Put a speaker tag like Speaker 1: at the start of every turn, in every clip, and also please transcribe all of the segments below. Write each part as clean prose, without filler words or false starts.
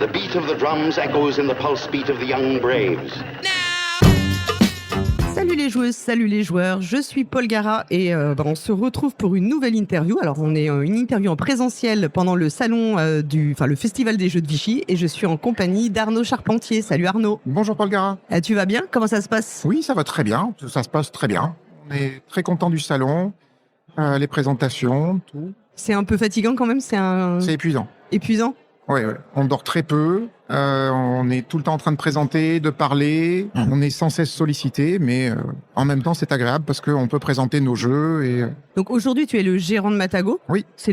Speaker 1: The beat of the drums echoes in the pulse beat of the young braves.
Speaker 2: Salut les joueuses, salut les joueurs, je suis Paul Gara et on se retrouve pour une nouvelle interview. Alors on est une interview en présentiel pendant le salon le festival des jeux de Vichy et je suis en compagnie d'Arnaud Charpentier. Salut Arnaud.
Speaker 3: Bonjour Paul Gara.
Speaker 2: Tu vas bien? Comment ça se passe?
Speaker 3: Oui, ça va très bien, ça se passe très bien. On est très content du salon, les présentations, tout.
Speaker 2: C'est un peu fatigant quand même,
Speaker 3: C'est épuisant.
Speaker 2: Épuisant?
Speaker 3: Oui, on dort très peu, on est tout le temps en train de présenter, de parler, on est sans cesse sollicité, mais en même temps c'est agréable parce qu'on peut présenter nos jeux. Et
Speaker 2: Donc aujourd'hui tu es le gérant de Matago?
Speaker 3: Oui.
Speaker 2: C'est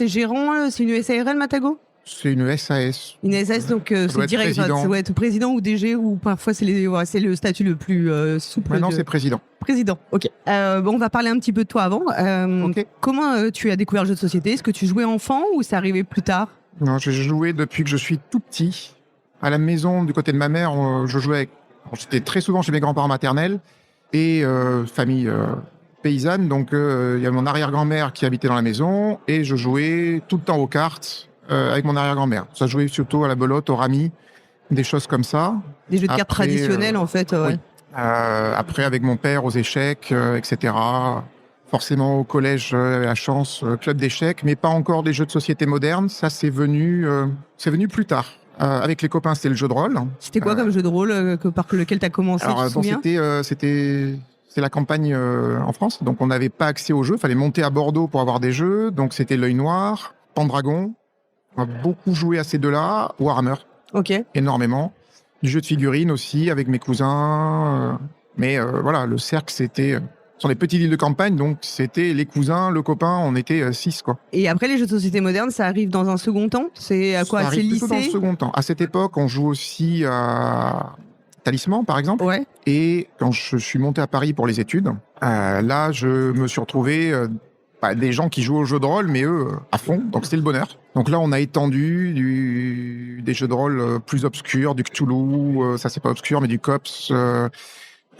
Speaker 2: gérant, c'est une SARL Matago?
Speaker 3: C'est une SAS.
Speaker 2: Une SAS, donc c'est direct, ça doit être président ou DG ou parfois c'est le statut le plus souple.
Speaker 3: Maintenant c'est président.
Speaker 2: Président, ok. On va parler un petit peu de toi avant.
Speaker 3: Ok.
Speaker 2: Comment tu as découvert le jeu de société? Est-ce que tu jouais enfant ou c'est arrivé plus tard?
Speaker 3: Non, j'ai joué depuis que je suis tout petit. À la maison, du côté de ma mère, je jouais. J'étais très souvent chez mes grands-parents maternels et famille paysanne. Donc, il y a mon arrière-grand-mère qui habitait dans la maison et je jouais tout le temps aux cartes avec mon arrière-grand-mère. Ça jouait surtout à la belote, au rami, des choses comme ça.
Speaker 2: Des jeux de cartes traditionnels, en fait.
Speaker 3: Oui. Après, avec mon père, aux échecs, etc. Forcément, au collège, j'avais la chance, club d'échecs, mais pas encore des jeux de société modernes. Ça, c'est venu plus tard. Avec les copains, c'était le jeu de rôle.
Speaker 2: C'était quoi comme jeu de rôle par lequel tu as commencé?
Speaker 3: Alors, c'était la campagne en France, donc on n'avait pas accès aux jeux. Il fallait monter à Bordeaux pour avoir des jeux. Donc, c'était l'œil noir, Pendragon. On a beaucoup joué à ces deux-là. Warhammer.
Speaker 2: Ok.
Speaker 3: Énormément. Du jeu de figurines aussi, avec mes cousins. Mais voilà, le cercle, c'était... sur les petites villes de campagne, donc c'était les cousins, le copain, on était 6, quoi.
Speaker 2: Et après, les jeux de société modernes, ça arrive dans un second temps? C'est à quoi?
Speaker 3: Ça
Speaker 2: C'est
Speaker 3: arrive
Speaker 2: lycée?
Speaker 3: plutôt dans le second temps. À cette époque, on joue aussi à Talisman, par exemple.
Speaker 2: Ouais.
Speaker 3: Et quand je suis monté à Paris pour les études, là, je me suis retrouvé des gens qui jouent aux jeux de rôle, mais eux, à fond. Donc, c'était le bonheur. Donc là, on a étendu des jeux de rôle plus obscurs, du Cthulhu, ça c'est pas obscur, mais du Cops.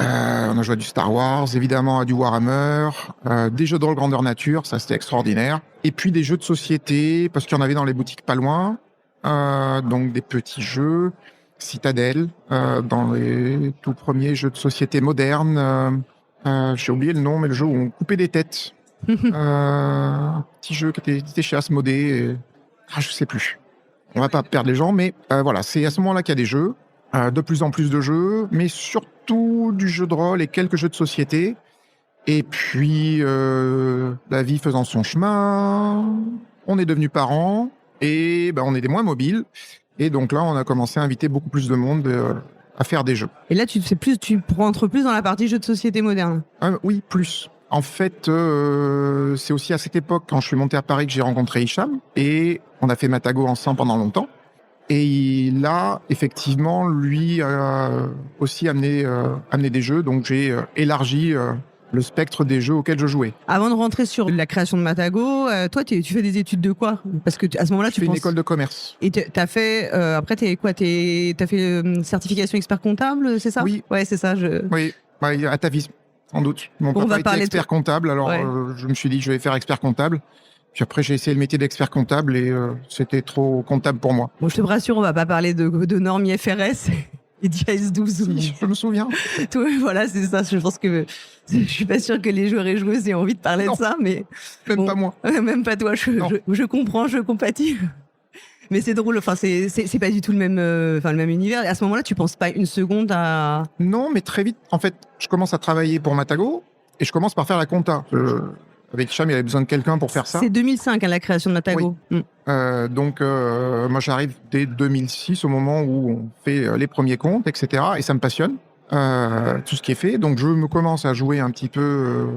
Speaker 3: On a joué à du Star Wars, évidemment à du Warhammer, des jeux de rôle grandeur nature, ça c'était extraordinaire. Et puis des jeux de société, parce qu'il y en avait dans les boutiques pas loin. Donc des petits jeux, Citadel, dans les tout premiers jeux de société modernes. J'ai oublié le nom, mais le jeu où on coupait des têtes. Petit jeu qui était chez Asmodée. Je sais plus. On va pas perdre les gens, mais voilà, c'est à ce moment-là qu'il y a des jeux. De plus en plus de jeux, mais surtout du jeu de rôle et quelques jeux de société. Et puis, la vie faisant son chemin, on est devenus parents et on est moins mobiles. Et donc là, on a commencé à inviter beaucoup plus de monde à faire des jeux.
Speaker 2: Et là, tu rentres plus dans la partie jeux de société moderne?
Speaker 3: Oui, plus. En fait, c'est aussi à cette époque, quand je suis monté à Paris, que j'ai rencontré Hicham. Et on a fait Matago ensemble pendant longtemps. Et il a effectivement, lui, aussi amené des jeux. Donc j'ai élargi le spectre des jeux auxquels je jouais.
Speaker 2: Avant de rentrer sur la création de Matago, toi, tu fais des études de quoi? Parce que à ce moment-là,
Speaker 3: tu fais une école de commerce.
Speaker 2: Et t'as fait après, t'as fait certification expert comptable, c'est ça?
Speaker 3: Oui.
Speaker 2: Ouais, c'est ça.
Speaker 3: Oui, atavisme, sans doute. Mon papa était expert comptable, alors je me suis dit je vais faire expert comptable. Puis après, j'ai essayé le métier d'expert comptable et c'était trop comptable pour moi.
Speaker 2: Bon, je te rassure, on va pas parler de normes IFRS et d'IAS 12.
Speaker 3: Si, je me souviens.
Speaker 2: Voilà, c'est ça. Je pense que je suis pas sûre que les joueurs et joueuses aient envie de parler de ça, mais
Speaker 3: même pas moi.
Speaker 2: Même pas toi. Je comprends, je compatis. Mais c'est drôle. Enfin, c'est pas du tout le même univers. Et à ce moment-là, tu penses pas une seconde à... Non,
Speaker 3: mais très vite. En fait, je commence à travailler pour Matago et je commence par faire la compta. Avec Hicham, il avait besoin de quelqu'un pour faire ça.
Speaker 2: C'est 2005, la création de Matago.
Speaker 3: Oui. Donc, moi, j'arrive dès 2006, au moment où on fait les premiers comptes, etc. Et ça me passionne, tout ce qui est fait. Donc, je me commence à jouer un petit peu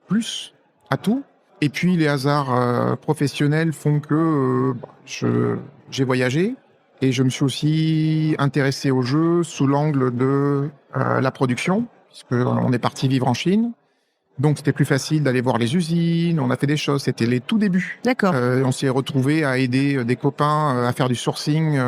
Speaker 3: plus à tout. Et puis, les hasards professionnels font que j'ai voyagé. Et je me suis aussi intéressé au jeu sous l'angle de la production, puisqu'on est parti vivre en Chine. Donc, c'était plus facile d'aller voir les usines, on a fait des choses, c'était les tout débuts.
Speaker 2: D'accord.
Speaker 3: On s'est retrouvés à aider des copains à faire du sourcing,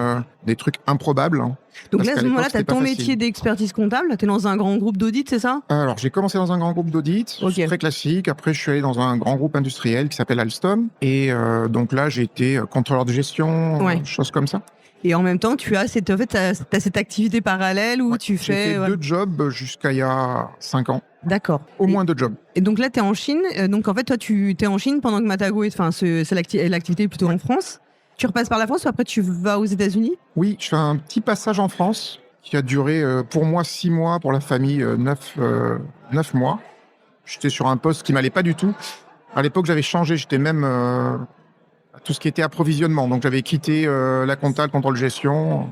Speaker 3: des trucs improbables.
Speaker 2: Donc là, à ce moment-là, tu as ton métier d'expertise comptable, tu es dans un grand groupe d'audit, c'est ça?
Speaker 3: Alors, j'ai commencé dans un grand groupe d'audit, très classique. Après, je suis allé dans un grand groupe industriel qui s'appelle Alstom. Et donc là, j'ai été contrôleur de gestion, choses comme ça.
Speaker 2: Et en même temps, tu as t'as cette activité parallèle où
Speaker 3: Ouais,
Speaker 2: tu
Speaker 3: j'ai
Speaker 2: fais...
Speaker 3: fait 2 jobs jusqu'à il y a 5 ans.
Speaker 2: D'accord.
Speaker 3: Au moins 2 jobs.
Speaker 2: Et donc là, tu es en Chine. Donc en fait, toi, tu es en Chine pendant que Matago est... Enfin, c'est l'activité est plutôt en France. Tu repasses par la France ou après tu vas aux États-Unis?
Speaker 3: Oui, je fais un petit passage en France qui a duré pour moi 6 mois, pour la famille 9 mois. J'étais sur un poste qui m'allait pas du tout. À l'époque, j'avais changé, j'étais même à tout ce qui était approvisionnement. Donc j'avais quitté la compta, le contrôle gestion.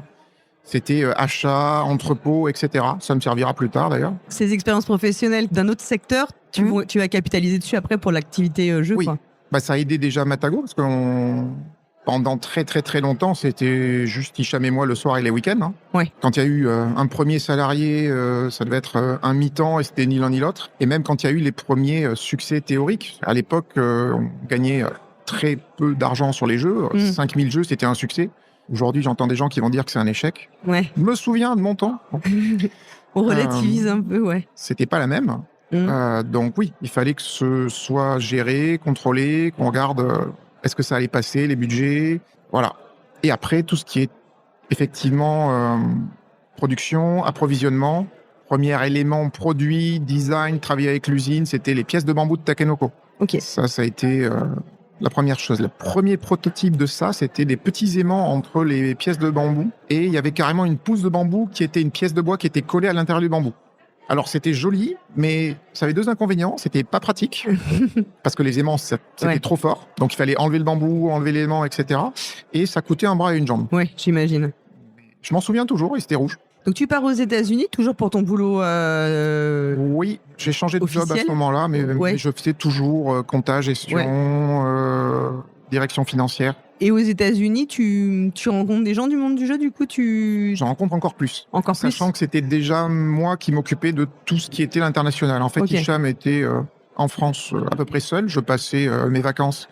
Speaker 3: C'était achat, entrepôt, etc. Ça me servira plus tard d'ailleurs.
Speaker 2: Ces expériences professionnelles d'un autre secteur, tu vas capitaliser dessus après pour l'activité jeu,
Speaker 3: Oui,
Speaker 2: quoi.
Speaker 3: bah, ça a aidé déjà Matago parce que pendant très longtemps, c'était juste Hicham et moi le soir et les week-ends. Hein.
Speaker 2: Ouais.
Speaker 3: Quand il y a eu un premier salarié, ça devait être un mi-temps et c'était ni l'un ni l'autre. Et même quand il y a eu les premiers succès théoriques, à l'époque, on gagnait très peu d'argent sur les jeux. 5000 jeux, c'était un succès. Aujourd'hui, j'entends des gens qui vont dire que c'est un échec.
Speaker 2: Ouais.
Speaker 3: Je me souviens de mon temps.
Speaker 2: On relativise un peu, ouais.
Speaker 3: C'était pas la même. Donc oui, il fallait que ce soit géré, contrôlé, qu'on regarde est-ce que ça allait passer, les budgets, voilà. Et après, tout ce qui est effectivement production, approvisionnement, premier élément produit, design, travailler avec l'usine, c'était les pièces de bambou de Takenoko.
Speaker 2: Ok.
Speaker 3: Ça a été la première chose. Le premier prototype de ça, c'était des petits aimants entre les pièces de bambou et il y avait carrément une pousse de bambou qui était une pièce de bois qui était collée à l'intérieur du bambou. Alors c'était joli, mais ça avait 2 inconvénients. C'était pas pratique parce que les aimants c'était trop fort, donc il fallait enlever le bambou, enlever l'aimant, etc. Et ça coûtait un bras et une jambe.
Speaker 2: Ouais, j'imagine.
Speaker 3: Je m'en souviens toujours, et c'était rouge.
Speaker 2: Donc tu pars aux États-Unis toujours pour ton boulot
Speaker 3: Oui, j'ai changé de job à ce moment-là, mais je faisais toujours compta, gestion, direction financière.
Speaker 2: Et aux États-Unis, tu rencontres des gens du monde du jeu, du coup
Speaker 3: J'en rencontre encore plus. Sachant que c'était déjà moi qui m'occupais de tout ce qui était l'international. En fait, Hicham était en France à peu près seul. Je passais mes vacances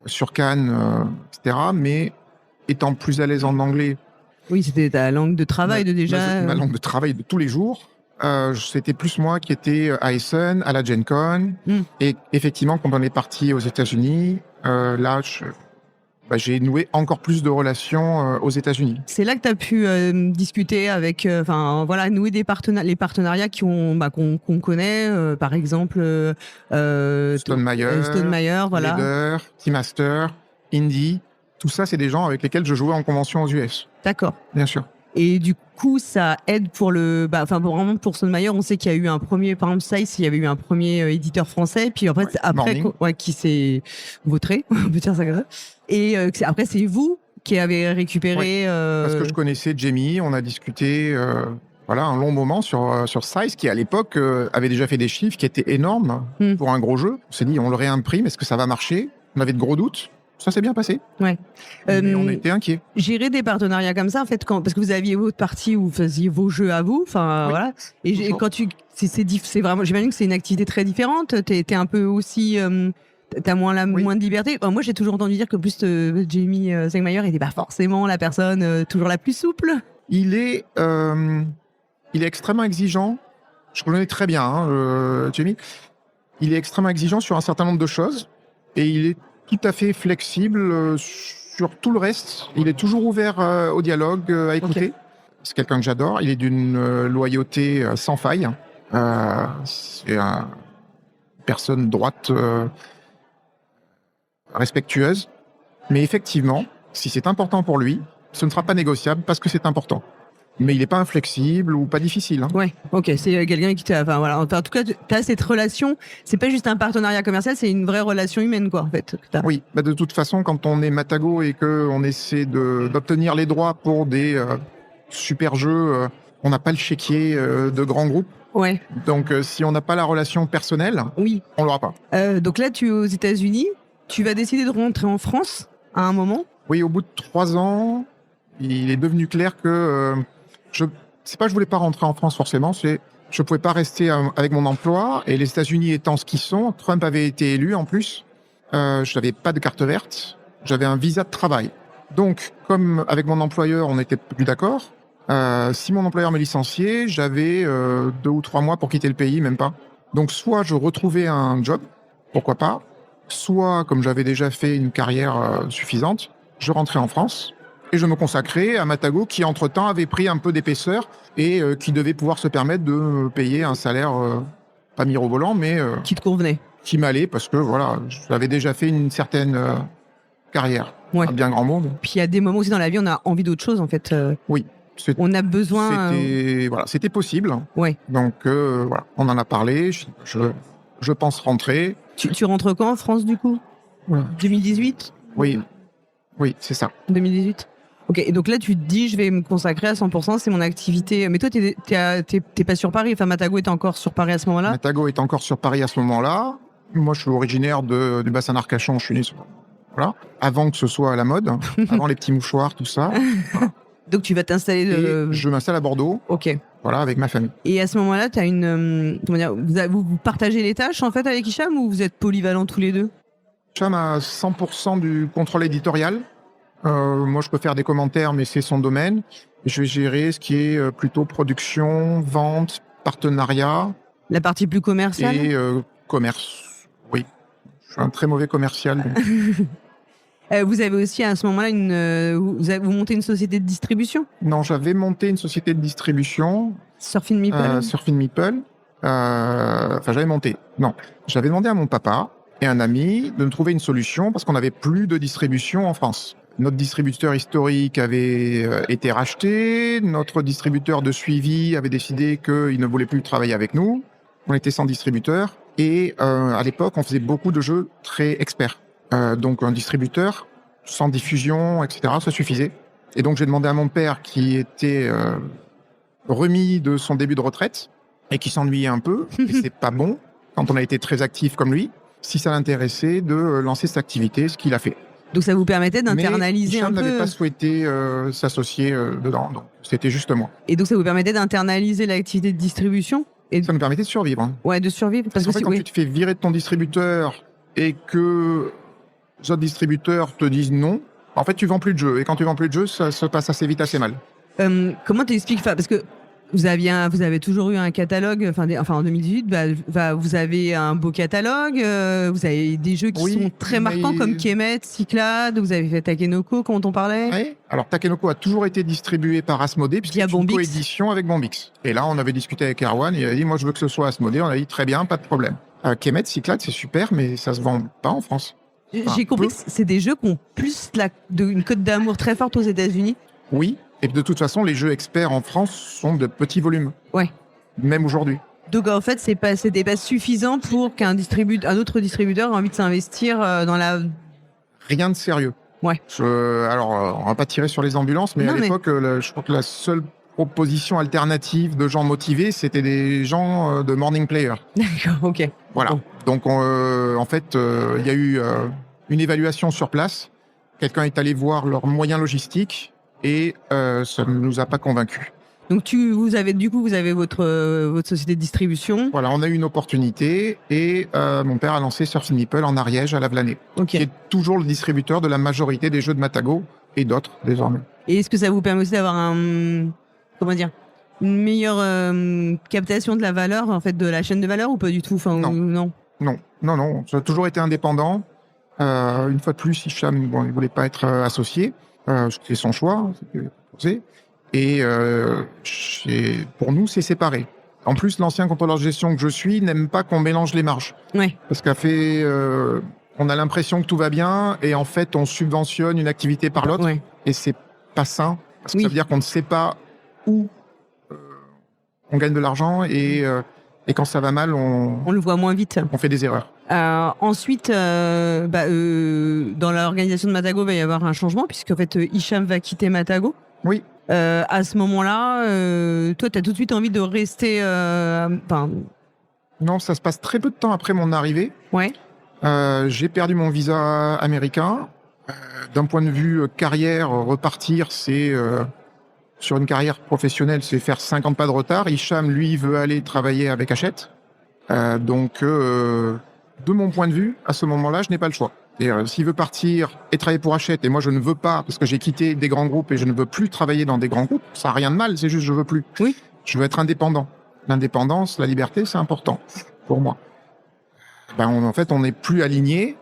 Speaker 3: sur Cannes, etc. Mais étant plus à l'aise en anglais...
Speaker 2: Oui, c'était ta langue de travail
Speaker 3: ma langue de travail de tous les jours. C'était plus moi qui étais à Essen, à la Gen Con. Et effectivement, quand on est parti aux États-Unis, là... j'ai noué encore plus de relations aux États-Unis.
Speaker 2: C'est là que tu as pu discuter avec, nouer les partenariats qu'on connaît, par exemple
Speaker 3: Stone Meyer,
Speaker 2: voilà.
Speaker 3: Leader, Keymaster, Indie. Tout ça, c'est des gens avec lesquels je jouais en convention aux US.
Speaker 2: D'accord.
Speaker 3: Bien sûr.
Speaker 2: Et du coup, ça aide pour vraiment pour Stone Meyer, on sait qu'il y a eu un premier, par exemple, Size, il y avait eu un premier éditeur français, puis après, qui s'est vautré, on peut dire ça comme ça. Et après, c'est vous qui avez récupéré...
Speaker 3: Parce que je connaissais Jamie, on a discuté un long moment sur Size, qui à l'époque avait déjà fait des chiffres qui étaient énormes pour un gros jeu. On s'est dit, on le réimprime, est-ce que ça va marcher? On avait de gros doutes. Ça s'est bien passé. Ouais. Mais on était inquiets.
Speaker 2: Gérer des partenariats comme ça, en fait, parce que vous aviez votre partie où vous faisiez vos jeux à vous, voilà. Et quand c'est vraiment, j'imagine que c'est une activité très différente. T'es un peu aussi, t'as moins de liberté. Moi, j'ai toujours entendu dire que plus Jamie Zegmeyer était pas forcément la personne toujours la plus souple.
Speaker 3: Il est extrêmement exigeant. Je connais très bien, Jamie. Il est extrêmement exigeant sur un certain nombre de choses et il est tout à fait flexible sur tout le reste. Il est toujours ouvert au dialogue, à écouter. C'est quelqu'un que j'adore. Il est d'une loyauté sans faille. C'est une personne droite, respectueuse. Mais effectivement, si c'est important pour lui, ce ne sera pas négociable parce que c'est important. Mais il n'est pas inflexible ou pas difficile. Hein.
Speaker 2: Ouais, ok, c'est quelqu'un qui t'a... en tout cas, tu as cette relation, c'est pas juste un partenariat commercial, c'est une vraie relation humaine, quoi, en fait.
Speaker 3: Oui, de toute façon, quand on est Matago et qu'on essaie d'obtenir les droits pour des super jeux, on n'a pas le chéquier de grands groupes.
Speaker 2: Ouais.
Speaker 3: Donc, si on n'a pas la relation personnelle, on l'aura pas.
Speaker 2: Donc là, tu es aux États-Unis, tu vas décider de rentrer en France à un moment?
Speaker 3: Oui, au bout de 3 ans, il est devenu clair que... c'est pas que je voulais pas rentrer en France forcément, c'est je pouvais pas rester avec mon emploi et les États-Unis étant ce qu'ils sont, Trump avait été élu en plus, je n'avais pas de carte verte, j'avais un visa de travail. Donc comme avec mon employeur on n'était plus d'accord, si mon employeur me licenciait, j'avais 2 ou 3 mois pour quitter le pays, même pas. Donc soit je retrouvais un job, pourquoi pas, soit comme j'avais déjà fait une carrière suffisante, je rentrais en France Et je me consacrais à Matago qui, entre-temps, avait pris un peu d'épaisseur et qui devait pouvoir se permettre de me payer un salaire pas mirobolant, mais
Speaker 2: Qui te convenait.
Speaker 3: qui m'allait parce que voilà, j'avais déjà fait une certaine carrière.
Speaker 2: Ouais.
Speaker 3: Un bien grand monde.
Speaker 2: Puis il y a des moments aussi dans la vie, on a envie d'autre chose en fait.
Speaker 3: Oui.
Speaker 2: On a besoin.
Speaker 3: C'était possible.
Speaker 2: Ouais.
Speaker 3: Donc voilà, on en a parlé. Je pense rentrer.
Speaker 2: Tu rentres quand en France du coup? 2018?
Speaker 3: Oui, c'est ça.
Speaker 2: 2018. Ok, et donc là tu te dis je vais me consacrer à 100%, c'est mon activité. Mais toi t'es pas sur Paris, enfin Matago était encore sur Paris à ce moment-là?
Speaker 3: Matago est encore sur Paris à ce moment-là. Moi je suis originaire du bassin d'Arcachon, je suis né sur... Voilà. Avant que ce soit à la mode, avant les petits mouchoirs, tout ça. Voilà.
Speaker 2: Donc tu vas t'installer
Speaker 3: Et je m'installe à Bordeaux.
Speaker 2: Ok.
Speaker 3: Voilà, avec ma famille.
Speaker 2: Et à ce moment-là, t'as une... comment dire, vous partagez les tâches en fait avec Hicham ou vous êtes polyvalents tous les deux?
Speaker 3: Hicham a 100% du contrôle éditorial. Moi, je peux faire des commentaires, mais c'est son domaine. Je vais gérer ce qui est plutôt production, vente, partenariat.
Speaker 2: La partie plus commerciale?
Speaker 3: Et commerce, oui. Je suis un très mauvais commercial. Donc.
Speaker 2: Vous avez aussi à ce moment-là vous montez une société de distribution?
Speaker 3: Non, j'avais monté une société de distribution.
Speaker 2: Surfing Meeple?
Speaker 3: Surfing Meeple. Enfin, j'avais monté. Non, j'avais demandé à mon papa et un ami de me trouver une solution parce qu'on n'avait plus de distribution en France. Notre distributeur historique avait été racheté. Notre distributeur de suivi avait décidé qu'il ne voulait plus travailler avec nous. On était sans distributeur. Et à l'époque, on faisait beaucoup de jeux très experts. Donc un distributeur, sans diffusion, etc., ça suffisait. Et donc j'ai demandé à mon père, qui était remis de son début de retraite et qui s'ennuyait un peu, et c'est pas bon quand on a été très actif comme lui, si ça l'intéressait de lancer cette activité, ce qu'il a fait.
Speaker 2: Donc ça vous permettait d'internaliser un peu...
Speaker 3: Mais Hicham n'avait pas souhaité s'associer dedans, donc c'était juste moi.
Speaker 2: Et donc ça vous permettait d'internaliser l'activité de distribution? Et
Speaker 3: ça nous permettait de survivre. Hein.
Speaker 2: Ouais, de survivre.
Speaker 3: Parce qu'en fait, quand tu te fais virer de ton distributeur et que les autres distributeurs te disent non, en fait, tu vends plus de jeux. Et quand tu vends plus de jeux, ça se passe assez vite, assez mal.
Speaker 2: Comment t'expliques, parce que vous avez toujours eu un catalogue, enfin en 2018, vous avez un beau catalogue, vous avez des jeux qui sont très marquants comme Kemet, Cyclades, vous avez fait Takenoko, quand on parlait.
Speaker 3: Oui, alors Takenoko a toujours été distribué par Asmodée, puisqu'il y a une coédition avec Bombix. Et là, on avait discuté avec Erwan, et il a dit, moi je veux que ce soit Asmodée, on a dit très bien, pas de problème. Kemet, Cyclades, c'est super, mais ça se vend pas en France.
Speaker 2: J'ai compris que c'est des jeux qui ont plus une cote d'amour très forte aux États-Unis.
Speaker 3: Oui, et de toute façon, les jeux experts en France sont de petits volumes.
Speaker 2: Ouais.
Speaker 3: Même aujourd'hui.
Speaker 2: Donc en fait, c'était pas suffisant pour qu'un autre distributeur ait envie de s'investir dans la...
Speaker 3: Rien de sérieux.
Speaker 2: Ouais.
Speaker 3: Alors, on va pas tirer sur les ambulances, mais à l'époque, je crois que la seule proposition alternative de gens motivés, c'était des gens de morning player.
Speaker 2: D'accord, ok.
Speaker 3: Voilà. Bon. Donc, en fait, il y a eu une évaluation sur place. Quelqu'un est allé voir leurs moyens logistiques et ça ne nous a pas convaincus.
Speaker 2: Donc, vous avez votre société de distribution.
Speaker 3: Voilà, on a eu une opportunité et mon père a lancé Surfing Meeple en Ariège à Lavelanet, qui est toujours le distributeur de la majorité des jeux de Matago et d'autres désormais. Et
Speaker 2: est-ce que ça vous permet aussi d'avoir une meilleure captation de la valeur, en fait, de la chaîne de valeur ou pas du tout? Non.
Speaker 3: Ça a toujours été indépendant. Une fois de plus, Hicham, il voulait pas être associé. C'était son choix. Et pour nous, c'est séparé. En plus, l'ancien contrôleur de gestion que je suis n'aime pas qu'on mélange les marges.
Speaker 2: Ouais.
Speaker 3: Parce on a l'impression que tout va bien et en fait, on subventionne une activité par l'autre. Ouais. Et c'est pas sain. Parce que ça veut dire qu'on ne sait pas où on gagne de l'argent et quand ça va mal, on
Speaker 2: le voit moins vite.
Speaker 3: On fait des erreurs.
Speaker 2: Ensuite, dans l'organisation de Matago, il va y avoir un changement puisque en fait, Hicham va quitter Matago.
Speaker 3: Oui.
Speaker 2: À ce moment-là, toi, tu as tout de suite envie de rester...
Speaker 3: Non, ça se passe très peu de temps après mon arrivée.
Speaker 2: Ouais.
Speaker 3: J'ai perdu mon visa américain. D'un point de vue carrière, repartir, c'est... sur une carrière professionnelle, c'est faire 50 pas de retard. Hicham, lui, veut aller travailler avec Hachette. Donc, de mon point de vue, à ce moment-là, je n'ai pas le choix. S'il veut partir et travailler pour Hachette, et moi je ne veux pas, parce que j'ai quitté des grands groupes et je ne veux plus travailler dans des grands groupes, ça n'a rien de mal, c'est juste je veux plus.
Speaker 2: Oui.
Speaker 3: Je veux être indépendant. L'indépendance, la liberté, c'est important pour moi. En fait, on n'est plus alignés.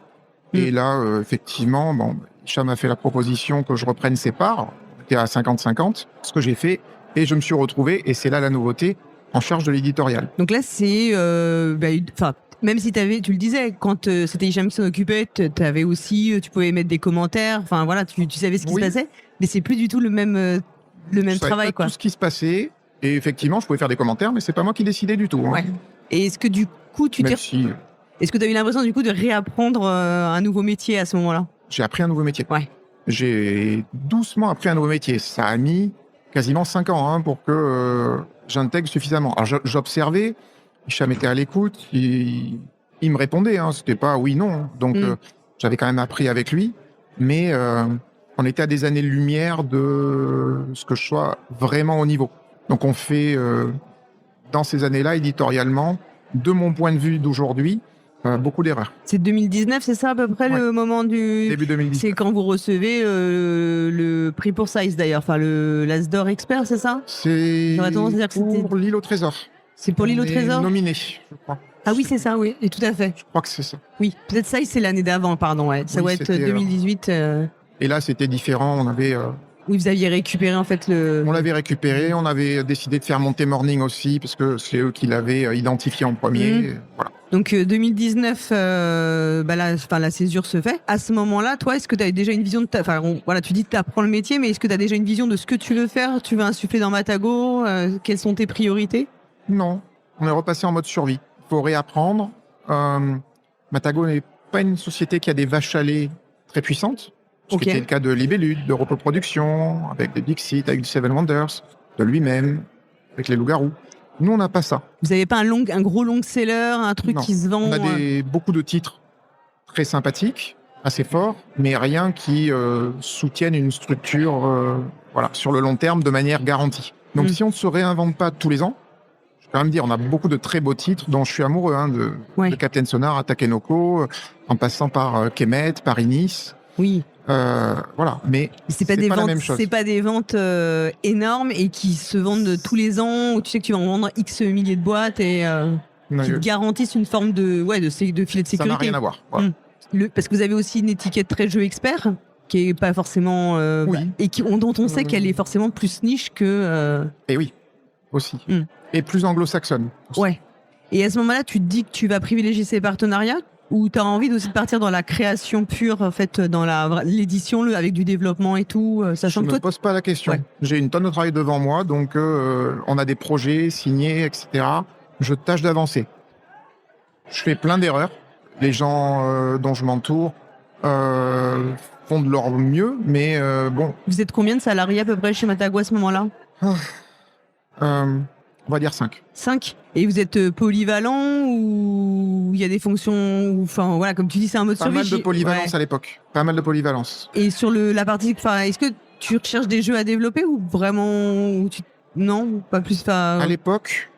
Speaker 3: Et là, effectivement, Hicham a fait la proposition que je reprenne ses parts. C'était à 50-50, ce que j'ai fait. Et je me suis retrouvé, et c'est là la nouveauté, en charge de l'éditorial.
Speaker 2: Donc là, c'est... même si tu le disais, quand c'était Hicham qui s'en occupait, t'avais aussi, tu pouvais mettre des commentaires, enfin voilà, tu savais ce qui se passait, mais c'est plus du tout le même travail, quoi.
Speaker 3: Tout ce qui se passait, et effectivement, je pouvais faire des commentaires, mais c'est pas moi qui décidais du tout. Hein.
Speaker 2: Ouais. Et est-ce que du coup, est-ce que tu as eu l'impression du coup de réapprendre un nouveau métier à ce moment-là?
Speaker 3: J'ai appris un nouveau métier.
Speaker 2: Ouais.
Speaker 3: J'ai doucement appris un nouveau métier. Ça a mis quasiment 5 ans pour que j'intègre suffisamment. Alors j'observais, Hicham était à l'écoute, il me répondait, c'était pas oui, non. Donc j'avais quand même appris avec lui, mais on était à des années-lumière de ce que je sois vraiment au niveau. Donc on fait, dans ces années-là, éditorialement, de mon point de vue d'aujourd'hui, beaucoup d'erreurs.
Speaker 2: C'est 2019, c'est ça à peu près le moment du...
Speaker 3: Début 2010.
Speaker 2: C'est quand vous recevez le prix pour Size d'ailleurs, enfin l'Asdor Expert, c'est ça?
Speaker 3: C'est
Speaker 2: J'aurais tendance à dire que c'était...
Speaker 3: pour l'île au trésor.
Speaker 2: C'est pour l'île au trésor?
Speaker 3: Nominé, je crois.
Speaker 2: Ah oui, c'est ça, oui, et tout à fait.
Speaker 3: Je crois que c'est ça.
Speaker 2: Oui, peut-être Size, c'est l'année d'avant, pardon, ouais. Ça doit être 2018.
Speaker 3: Et là, c'était différent, on avait...
Speaker 2: Oui, vous aviez récupéré en fait le...
Speaker 3: On l'avait récupéré, on avait décidé de faire monter Morning aussi, parce que c'est eux qui l'avaient identifié en premier. Voilà.
Speaker 2: Donc 2019, la césure se fait. À ce moment-là, toi, est-ce que tu as déjà une vision de voilà, tu dis que tu apprends le métier, mais est-ce que tu as déjà une vision de ce que tu veux faire? Tu veux insuffler dans Matago? Quelles sont tes priorités?
Speaker 3: Non, on est repassé en mode survie. Il faut réapprendre. Matago n'est pas une société qui a des vaches à lait très puissantes. Ce qui était le cas de Libellude, de Repos Production, avec des Dixit, avec du Seven Wonders, de lui-même, avec les Loups-Garous. Nous, on n'a pas ça.
Speaker 2: Vous n'avez pas un gros long-seller, un truc qui se vend?
Speaker 3: On a beaucoup de titres très sympathiques, assez forts, mais rien qui soutienne une structure sur le long terme de manière garantie. Donc si on ne se réinvente pas tous les ans, je peux quand même dire, on a beaucoup de très beaux titres dont je suis amoureux, de Captain Sonar à Takenoko, en passant par Kemet, par Inis.
Speaker 2: Oui.
Speaker 3: Mais
Speaker 2: c'est pas
Speaker 3: la même chose.
Speaker 2: C'est pas des ventes énormes et qui se vendent tous les ans, où tu sais que tu vas en vendre X milliers de boîtes et qui te garantissent une forme de filet de sécurité.
Speaker 3: Ça n'a rien à voir. Voilà.
Speaker 2: Parce que vous avez aussi une étiquette très jeu expert qui est pas forcément et dont on sait qu'elle est forcément plus niche que.
Speaker 3: Et oui, aussi. Et plus anglo-saxonne. Aussi.
Speaker 2: Ouais. Et à ce moment-là, tu te dis que tu vas privilégier ces partenariats? Ou tu as envie aussi de partir dans la création pure, en fait, dans l'édition, avec du développement et tout, sachant que
Speaker 3: toi... Je ne me pose pas la question.
Speaker 2: Ouais.
Speaker 3: J'ai une tonne de travail devant moi, donc on a des projets signés, etc. Je tâche d'avancer. Je fais plein d'erreurs. Les gens dont je m'entoure font de leur mieux, mais bon...
Speaker 2: Vous êtes combien de salariés à peu près chez Matago à ce moment-là?
Speaker 3: On va dire 5.
Speaker 2: 5. Et vous êtes polyvalent ou il y a des fonctions, enfin voilà, comme tu dis, c'est un mode survie.
Speaker 3: Pas mal de polyvalence à l'époque. Pas mal de polyvalence.
Speaker 2: Et sur la partie, est-ce que tu recherches des jeux à développer ou vraiment, non, pas plus.
Speaker 3: À l'époque,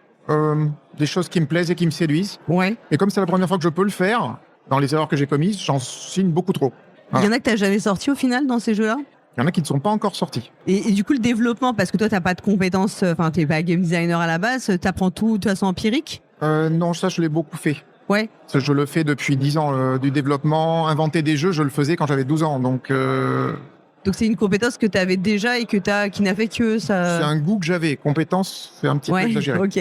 Speaker 3: des choses qui me plaisent et qui me séduisent.
Speaker 2: Ouais.
Speaker 3: Et comme c'est la première fois que je peux le faire, dans les erreurs que j'ai commises, j'en signe beaucoup trop.
Speaker 2: Il y en a que t'as jamais sorti au final dans ces jeux-là?
Speaker 3: Il y en a qui ne sont pas encore sortis.
Speaker 2: Et du coup, le développement, parce que toi, t'as pas de compétences, t'es pas game designer à la base, t'apprends tout de façon empirique?
Speaker 3: Non, ça, je l'ai beaucoup fait.
Speaker 2: Ouais.
Speaker 3: Je le fais depuis 10 ans, du développement. Inventer des jeux, je le faisais quand j'avais 12 ans, donc
Speaker 2: c'est une compétence que tu avais déjà et qui n'a fait que ça...
Speaker 3: C'est un goût que j'avais. Compétence, c'est un petit peu exagéré.
Speaker 2: Ok.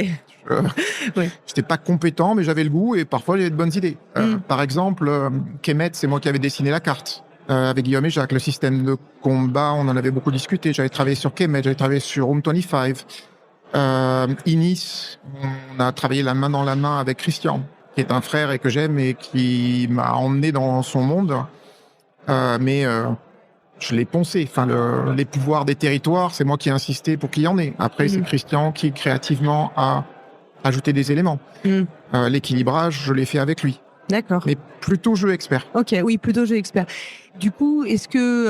Speaker 3: J'étais pas compétent, mais j'avais le goût et parfois j'avais de bonnes idées. Par exemple, Kemet, c'est moi qui avais dessiné la carte. Avec Guillaume et Jacques, le système de combat, on en avait beaucoup discuté. J'avais travaillé sur Kemet, j'avais travaillé sur Room 25. Inis, on a travaillé la main dans la main avec Christian, qui est un frère et que j'aime et qui m'a emmené dans son monde. Mais je l'ai poncé. Enfin, les pouvoirs des territoires, c'est moi qui ai insisté pour qu'il y en ait. Après, c'est Christian qui, créativement, a ajouté des éléments. L'équilibrage, je l'ai fait avec lui.
Speaker 2: D'accord.
Speaker 3: Mais plutôt jeu expert.
Speaker 2: Ok, oui, plutôt jeu expert. Du coup, est-ce que...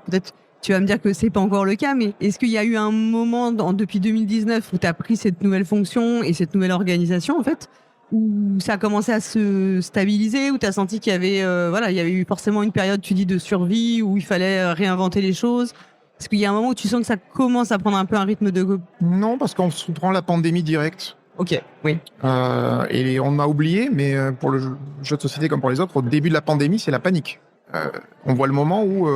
Speaker 2: peut-être tu vas me dire que c'est pas encore le cas, mais est-ce qu'il y a eu un moment depuis 2019 où tu as pris cette nouvelle fonction et cette nouvelle organisation, en fait, où ça a commencé à se stabiliser, où tu as senti qu'il y avait, il y avait eu forcément une période, tu dis, de survie, où il fallait réinventer les choses? Est-ce qu'il y a un moment où tu sens que ça commence à prendre un peu un rythme de...
Speaker 3: Non, parce qu'on se prend la pandémie directe.
Speaker 2: Ok, oui.
Speaker 3: Et on a oublié, mais pour le jeu de société comme pour les autres, au début de la pandémie, c'est la panique. On voit le moment où,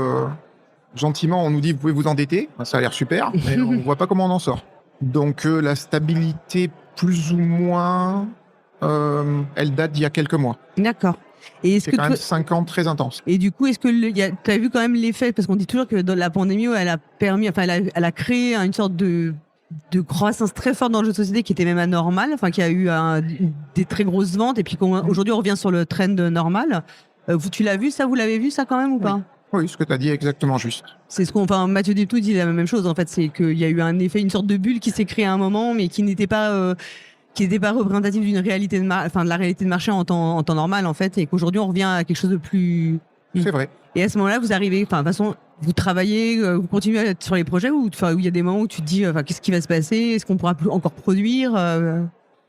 Speaker 3: gentiment, on nous dit « vous pouvez vous endetter », ça a l'air super, mais on ne voit pas comment on en sort. Donc la stabilité, plus ou moins, elle date d'il y a quelques mois.
Speaker 2: D'accord. Et est-ce
Speaker 3: C'est
Speaker 2: que
Speaker 3: quand même 5 ans très intenses.
Speaker 2: Et du coup, est-ce que tu as vu quand même l'effet, parce qu'on dit toujours que dans la pandémie, elle a permis, enfin, elle a créé une sorte de croissance très forte dans le jeu de société qui était même anormale, enfin, qui a eu des très grosses ventes, et puis aujourd'hui on revient sur le trend normal. Tu l'as vu ça, vous l'avez vu ça quand même ou pas?
Speaker 3: Oui, ce que tu as dit est exactement juste.
Speaker 2: C'est enfin, Mathieu Deptou dit la même chose en fait, c'est qu'il y a eu un effet, une sorte de bulle qui s'est créée à un moment, mais qui n'était pas représentatif d'une réalité de la réalité de marché en temps normal en fait, et qu'aujourd'hui on revient à quelque chose de plus.
Speaker 3: C'est vrai.
Speaker 2: Et à ce moment-là, vous arrivez, enfin, de toute façon, vous travaillez, vous continuez à être sur les projets où il y a des moments où tu te dis, qu'est-ce qui va se passer? Est-ce qu'on pourra plus encore produire?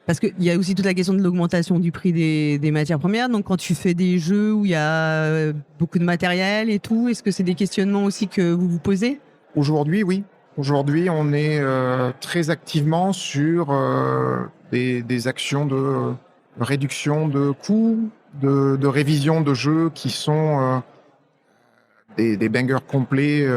Speaker 2: Parce qu'il y a aussi toute la question de l'augmentation du prix des matières premières. Donc, quand tu fais des jeux où il y a beaucoup de matériel et tout, est-ce que c'est des questionnements aussi que vous vous posez?
Speaker 3: Aujourd'hui, oui. Aujourd'hui, on est très activement sur des actions de réduction de coûts, de révision de jeux qui sont des bangers complets,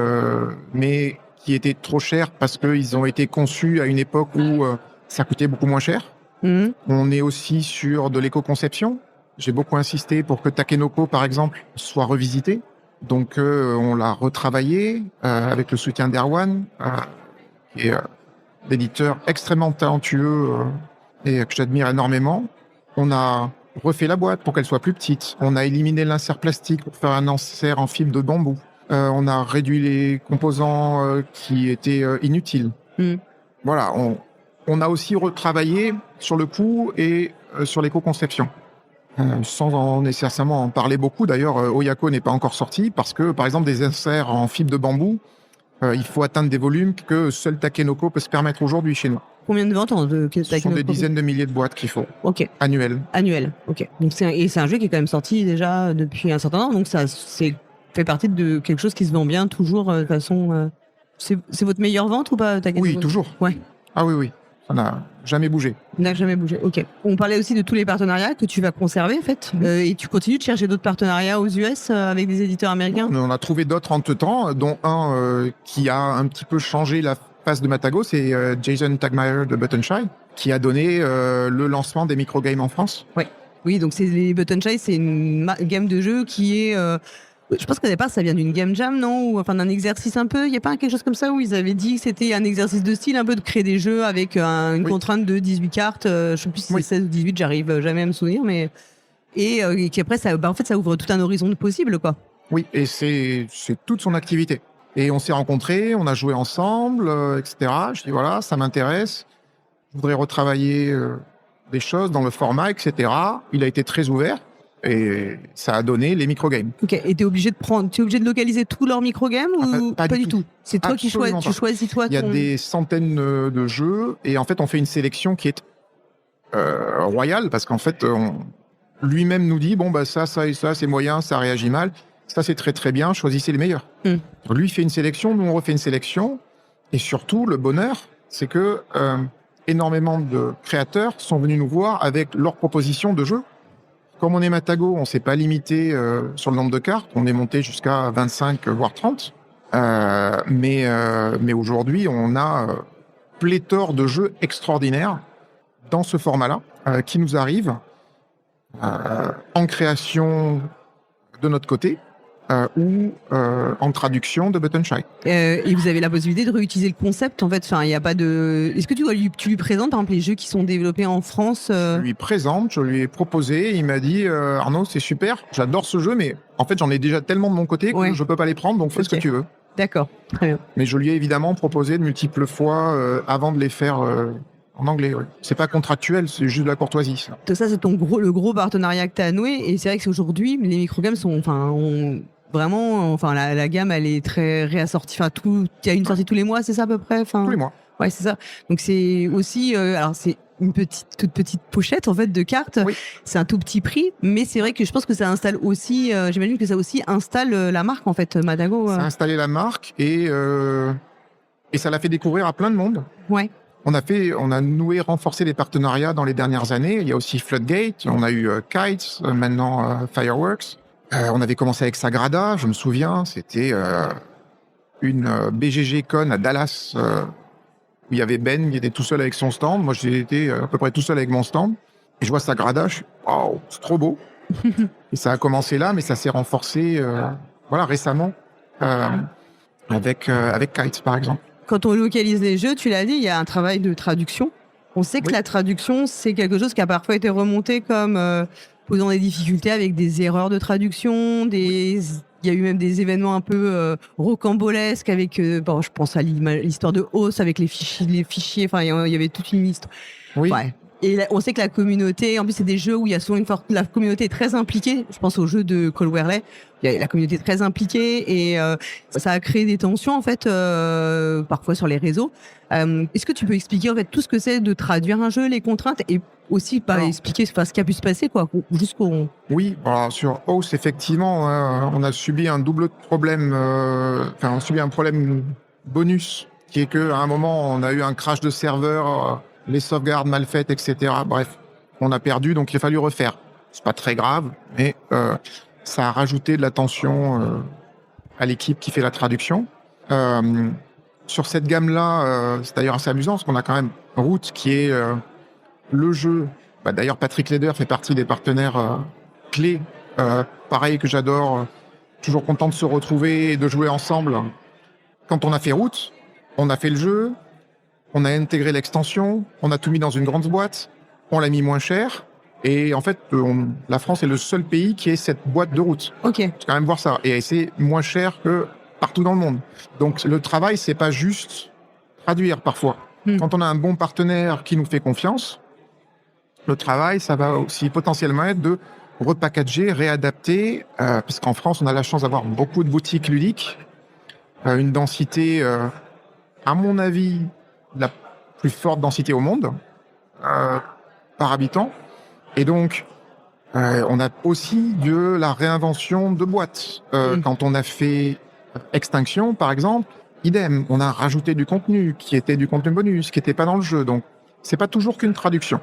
Speaker 3: mais qui étaient trop chers parce qu'ils ont été conçus à une époque où ça coûtait beaucoup moins cher.
Speaker 2: Mmh.
Speaker 3: On est aussi sur de l'éco-conception. J'ai beaucoup insisté pour que Takenoko, par exemple, soit revisité. Donc, on l'a retravaillé avec le soutien d'Erwan, qui est l'éditeur extrêmement talentueux et que j'admire énormément. On a refait la boîte pour qu'elle soit plus petite. On a éliminé l'insert plastique pour faire un insert en fibre de bambou. On a réduit les composants qui étaient inutiles.
Speaker 2: Mm.
Speaker 3: Voilà, on a aussi retravaillé sur le coût et sur l'éco-conception. Sans nécessairement en parler beaucoup. D'ailleurs, Oyako n'est pas encore sorti parce que, par exemple, des inserts en fibre de bambou, il faut atteindre des volumes que seul Takenoko peut se permettre aujourd'hui chez nous.
Speaker 2: Combien de ventes
Speaker 3: Ce sont des dizaines de milliers de boîtes qu'il faut.
Speaker 2: Ok.
Speaker 3: Annuelles.
Speaker 2: Ok. Donc c'est un jeu qui est quand même sorti déjà depuis un certain temps. Donc ça fait partie de quelque chose qui se vend bien toujours de façon. C'est votre meilleure vente ou pas, Takenoko?
Speaker 3: Oui, toujours.
Speaker 2: Ouais.
Speaker 3: Ah oui. Ça n'a jamais bougé.
Speaker 2: N'a jamais bougé. Ok. On parlait aussi de tous les partenariats que tu vas conserver en fait, et tu continues de chercher d'autres partenariats aux US avec des éditeurs américains.
Speaker 3: On en a trouvé d'autres entre-temps, dont un qui a un petit peu changé la face de Matago, c'est Jason Tagmeyer de Button Shy, qui a donné le lancement des microgames en France.
Speaker 2: Ouais. Oui, donc les Button Shy, c'est une gamme de jeux qui est. Je pense qu'au départ, ça vient d'une game jam, non? Ou enfin d'un exercice un peu. Il n'y a pas quelque chose comme ça où ils avaient dit que c'était un exercice de style, un peu de créer des jeux avec une contrainte de 18 cartes. Je ne sais plus si c'est 16 ou 18, j'arrive jamais à me souvenir, mais. Et qu'après, en fait, ça ouvre tout un horizon de possible, quoi.
Speaker 3: Oui, et c'est toute son activité. Et on s'est rencontrés, on a joué ensemble, etc. Je dis voilà, ça m'intéresse. Je voudrais retravailler des choses dans le format, etc. Il a été très ouvert. Et ça a donné les microgames.
Speaker 2: Ok, et tu es obligé de localiser tous leurs microgames ou
Speaker 3: pas du tout.
Speaker 2: C'est toi qui choisis toi.
Speaker 3: Il y a des centaines de jeux et en fait on fait une sélection qui est royale parce qu'en fait lui-même nous dit bon bah ça et ça c'est moyen, ça réagit mal, ça c'est très très bien, choisissez les meilleurs. Lui fait une sélection, nous on refait une sélection et surtout le bonheur c'est que énormément de créateurs sont venus nous voir avec leurs propositions de jeux. Comme on est Matago, on ne s'est pas limité sur le nombre de cartes. On est monté jusqu'à 25, voire 30. Mais aujourd'hui, on a pléthore de jeux extraordinaires dans ce format-là qui nous arrivent en création de notre côté ou en traduction de Button Shy.
Speaker 2: Et vous avez la possibilité de réutiliser le concept en fait. Enfin, il y a pas de. Est-ce que tu lui présentes par exemple les jeux qui sont développés en France
Speaker 3: Je lui présente, je lui ai proposé. Il m'a dit Arnaud, c'est super, j'adore ce jeu, mais en fait j'en ai déjà tellement de mon côté que je peux pas les prendre, donc fais ce que tu veux.
Speaker 2: D'accord, très bien.
Speaker 3: Mais je lui ai évidemment proposé de multiples fois avant de les faire. En anglais, oui. C'est pas contractuel, c'est juste de la courtoisie. Ça,
Speaker 2: c'est le gros partenariat que tu as noué. Et c'est vrai que c'est aujourd'hui, les microgames sont, vraiment, la gamme, elle est très réassortie. Enfin, il y a une sortie tous les mois, c'est ça à peu près?
Speaker 3: Tous les mois.
Speaker 2: Ouais, c'est ça. Donc c'est aussi, alors c'est une toute petite pochette en fait de cartes.
Speaker 3: Oui.
Speaker 2: C'est un tout petit prix, mais c'est vrai que je pense que ça installe aussi, j'imagine que ça aussi installe la marque en fait, Matago.
Speaker 3: Ça a installé la marque et ça l'a fait découvrir à plein de monde.
Speaker 2: Ouais.
Speaker 3: On a noué, renforcé les partenariats dans les dernières années. Il y a aussi Floodgate, on a eu Kites, maintenant Fireworks. On avait commencé avec Sagrada, je me souviens, c'était une BGG Con à Dallas, où il y avait Ben qui était tout seul avec son stand. Moi, j'étais à peu près tout seul avec mon stand. Et je vois Sagrada, je suis « Waouh, c'est trop beau !» Et ça a commencé là, mais ça s'est renforcé récemment avec Kite, par exemple.
Speaker 2: Quand on localise les jeux, tu l'as dit, il y a un travail de traduction. On sait que la traduction, c'est quelque chose qui a parfois été remonté comme posant des difficultés avec des erreurs de traduction, il y a eu même des événements un peu rocambolesques avec, je pense à l'histoire de Hoth avec les fichiers, enfin, il y avait toute une histoire.
Speaker 3: Oui.
Speaker 2: Ouais. Et là, on sait que la communauté, en plus c'est des jeux où il y a souvent la communauté est très impliquée. Je pense aux jeux de Cole Wehrle, il y a la communauté est très impliquée et ça a créé des tensions en fait parfois sur les réseaux. Est-ce que tu peux expliquer en fait tout ce que c'est de traduire un jeu, les contraintes et aussi expliquer ce qui a pu se passer quoi, jusqu'au.
Speaker 3: Oui, alors sur Hoth effectivement, on a subi un double problème. On a subi un problème bonus qui est que à un moment on a eu un crash de serveur. Les sauvegardes mal faites, etc. Bref, on a perdu, donc il a fallu refaire. C'est pas très grave, mais ça a rajouté de la tension à l'équipe qui fait la traduction. Sur cette gamme-là, c'est d'ailleurs assez amusant, parce qu'on a quand même Root, qui est le jeu. D'ailleurs, Patrick Leder fait partie des partenaires clés. Pareil que j'adore, toujours content de se retrouver et de jouer ensemble. Quand on a fait Root, on a fait le jeu, on a intégré l'extension, on a tout mis dans une grande boîte, on l'a mis moins cher, et en fait, la France est le seul pays qui ait cette boîte de route.
Speaker 2: Ok.
Speaker 3: Faut quand même voir ça. Et c'est moins cher que partout dans le monde. Donc le travail, c'est pas juste traduire parfois. Quand on a un bon partenaire qui nous fait confiance, le travail, ça va aussi potentiellement être de repackager, réadapter, parce qu'en France, on a la chance d'avoir beaucoup de boutiques ludiques, une densité, à mon avis, la plus forte densité au monde par habitant. Et donc, on a aussi de la réinvention de boîtes. Quand on a fait Extinction, par exemple, idem, on a rajouté du contenu qui était du contenu bonus, qui n'était pas dans le jeu. Donc, c'est pas toujours qu'une traduction.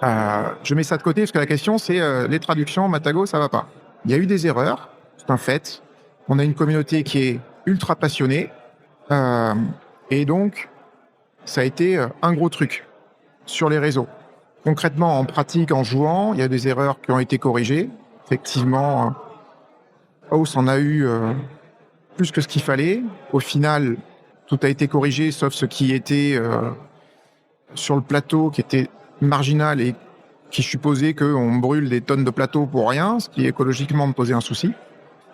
Speaker 3: Je mets ça de côté parce que la question, c'est les traductions, Matago, ça va pas. Il y a eu des erreurs, c'est un fait. On a une communauté qui est ultra passionnée. Et donc, ça a été un gros truc sur les réseaux. Concrètement, en pratique, en jouant, il y a des erreurs qui ont été corrigées. Effectivement, Hoth en a eu plus que ce qu'il fallait. Au final, tout a été corrigé, sauf ce qui était sur le plateau, qui était marginal et qui supposait qu'on brûle des tonnes de plateaux pour rien, ce qui écologiquement me posait un souci.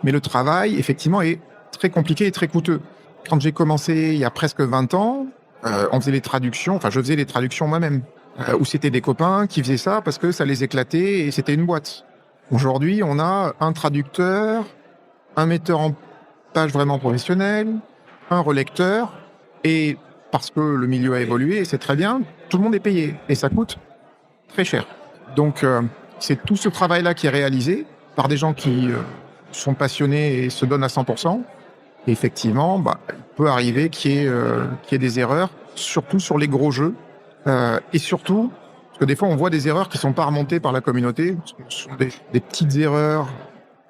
Speaker 3: Mais le travail, effectivement, est très compliqué et très coûteux. Quand j'ai commencé il y a presque 20 ans, on faisait les traductions, je faisais les traductions moi-même, où c'était des copains qui faisaient ça parce que ça les éclatait et c'était une boîte. Aujourd'hui, on a un traducteur, un metteur en page vraiment professionnel, un relecteur, et parce que le milieu a évolué, et c'est très bien, tout le monde est payé, et ça coûte très cher. Donc, c'est tout ce travail-là qui est réalisé par des gens qui sont passionnés et se donnent à 100%. Et effectivement, il peut arriver qu'il y ait des erreurs, surtout sur les gros jeux. Et surtout, parce que des fois, on voit des erreurs qui ne sont pas remontées par la communauté. Ce sont des petites erreurs.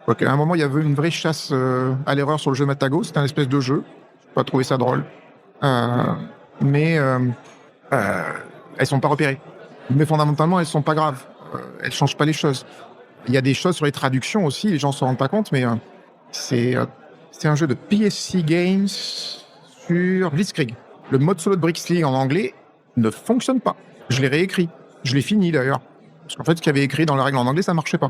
Speaker 3: À un moment, il y avait une vraie chasse à l'erreur sur le jeu Matago. C'était un espèce de jeu. Je n'ai pas trouvé ça drôle. Mais elles sont pas repérées. Mais fondamentalement, elles sont pas graves. Elles changent pas les choses. Il y a des choses sur les traductions aussi, les gens se rendent pas compte, mais c'est un jeu de PSC Games sur Blitzkrieg. Le mode solo de Blitzkrieg en anglais ne fonctionne pas. Je l'ai réécrit. Je l'ai fini d'ailleurs. Parce qu'en fait, ce qu'il y avait écrit dans la règle en anglais, ça marchait pas.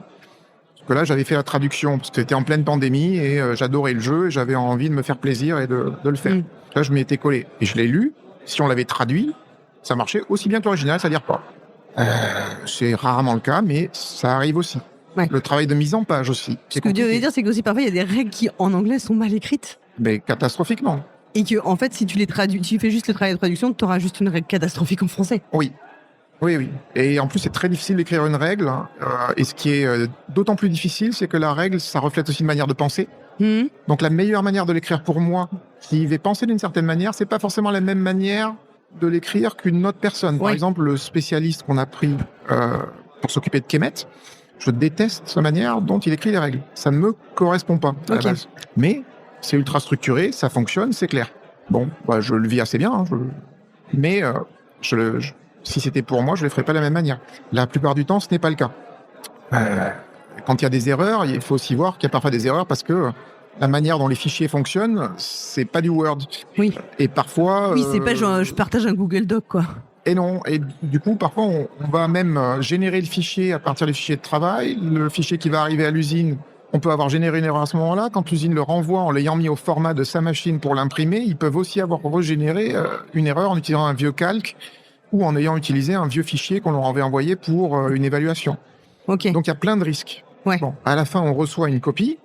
Speaker 3: Parce que là, j'avais fait la traduction, parce que c'était en pleine pandémie, et j'adorais le jeu, et j'avais envie de me faire plaisir et de le faire. Là, je m'y étais collé. Et je l'ai lu. Si on l'avait traduit, ça marchait aussi bien que l'original, c'est-à-dire pas. C'est rarement le cas, mais ça arrive aussi. Ouais. Le travail de mise en page aussi.
Speaker 2: Ce que tu veux dire, c'est qu'aussi parfois, il y a des règles qui, en anglais, sont mal écrites.
Speaker 3: Mais catastrophiquement.
Speaker 2: Et que, en fait, si tu les traduis, tu fais juste le travail de traduction, tu auras juste une règle catastrophique en français.
Speaker 3: Oui. Et en plus, c'est très difficile d'écrire une règle. Et ce qui est d'autant plus difficile, c'est que la règle, ça reflète aussi une manière de penser. Donc la meilleure manière de l'écrire pour moi, qui vais penser d'une certaine manière, c'est pas forcément la même manière de l'écrire qu'une autre personne. Par exemple, le spécialiste qu'on a pris pour s'occuper de Kemet, Je déteste sa manière dont il écrit les règles. Ça ne me correspond pas à la
Speaker 2: Ok.
Speaker 3: base. Mais c'est ultra structuré, ça fonctionne, c'est clair. Bon, bah, je le vis assez bien, hein, mais si c'était pour moi, je ne le ferais pas de la même manière. La plupart du temps, ce n'est pas le cas. Quand il y a des erreurs, il faut aussi voir qu'il y a parfois des erreurs parce que la manière dont les fichiers fonctionnent, c'est pas du Word.
Speaker 2: Oui.
Speaker 3: Et parfois...
Speaker 2: Oui, c'est pas genre je partage un Google Doc, quoi.
Speaker 3: Et non, et du coup, parfois, on va même générer le fichier à partir du fichier de travail. Le fichier qui va arriver à l'usine, on peut avoir généré une erreur à ce moment-là. Quand l'usine le renvoie en l'ayant mis au format de sa machine pour l'imprimer, ils peuvent aussi avoir régénéré une erreur en utilisant un vieux calque ou en ayant utilisé un vieux fichier qu'on leur avait envoyé pour une évaluation.
Speaker 2: Ok.
Speaker 3: Donc, il y a plein de risques.
Speaker 2: Ouais.
Speaker 3: Bon, à la fin, on reçoit une copie.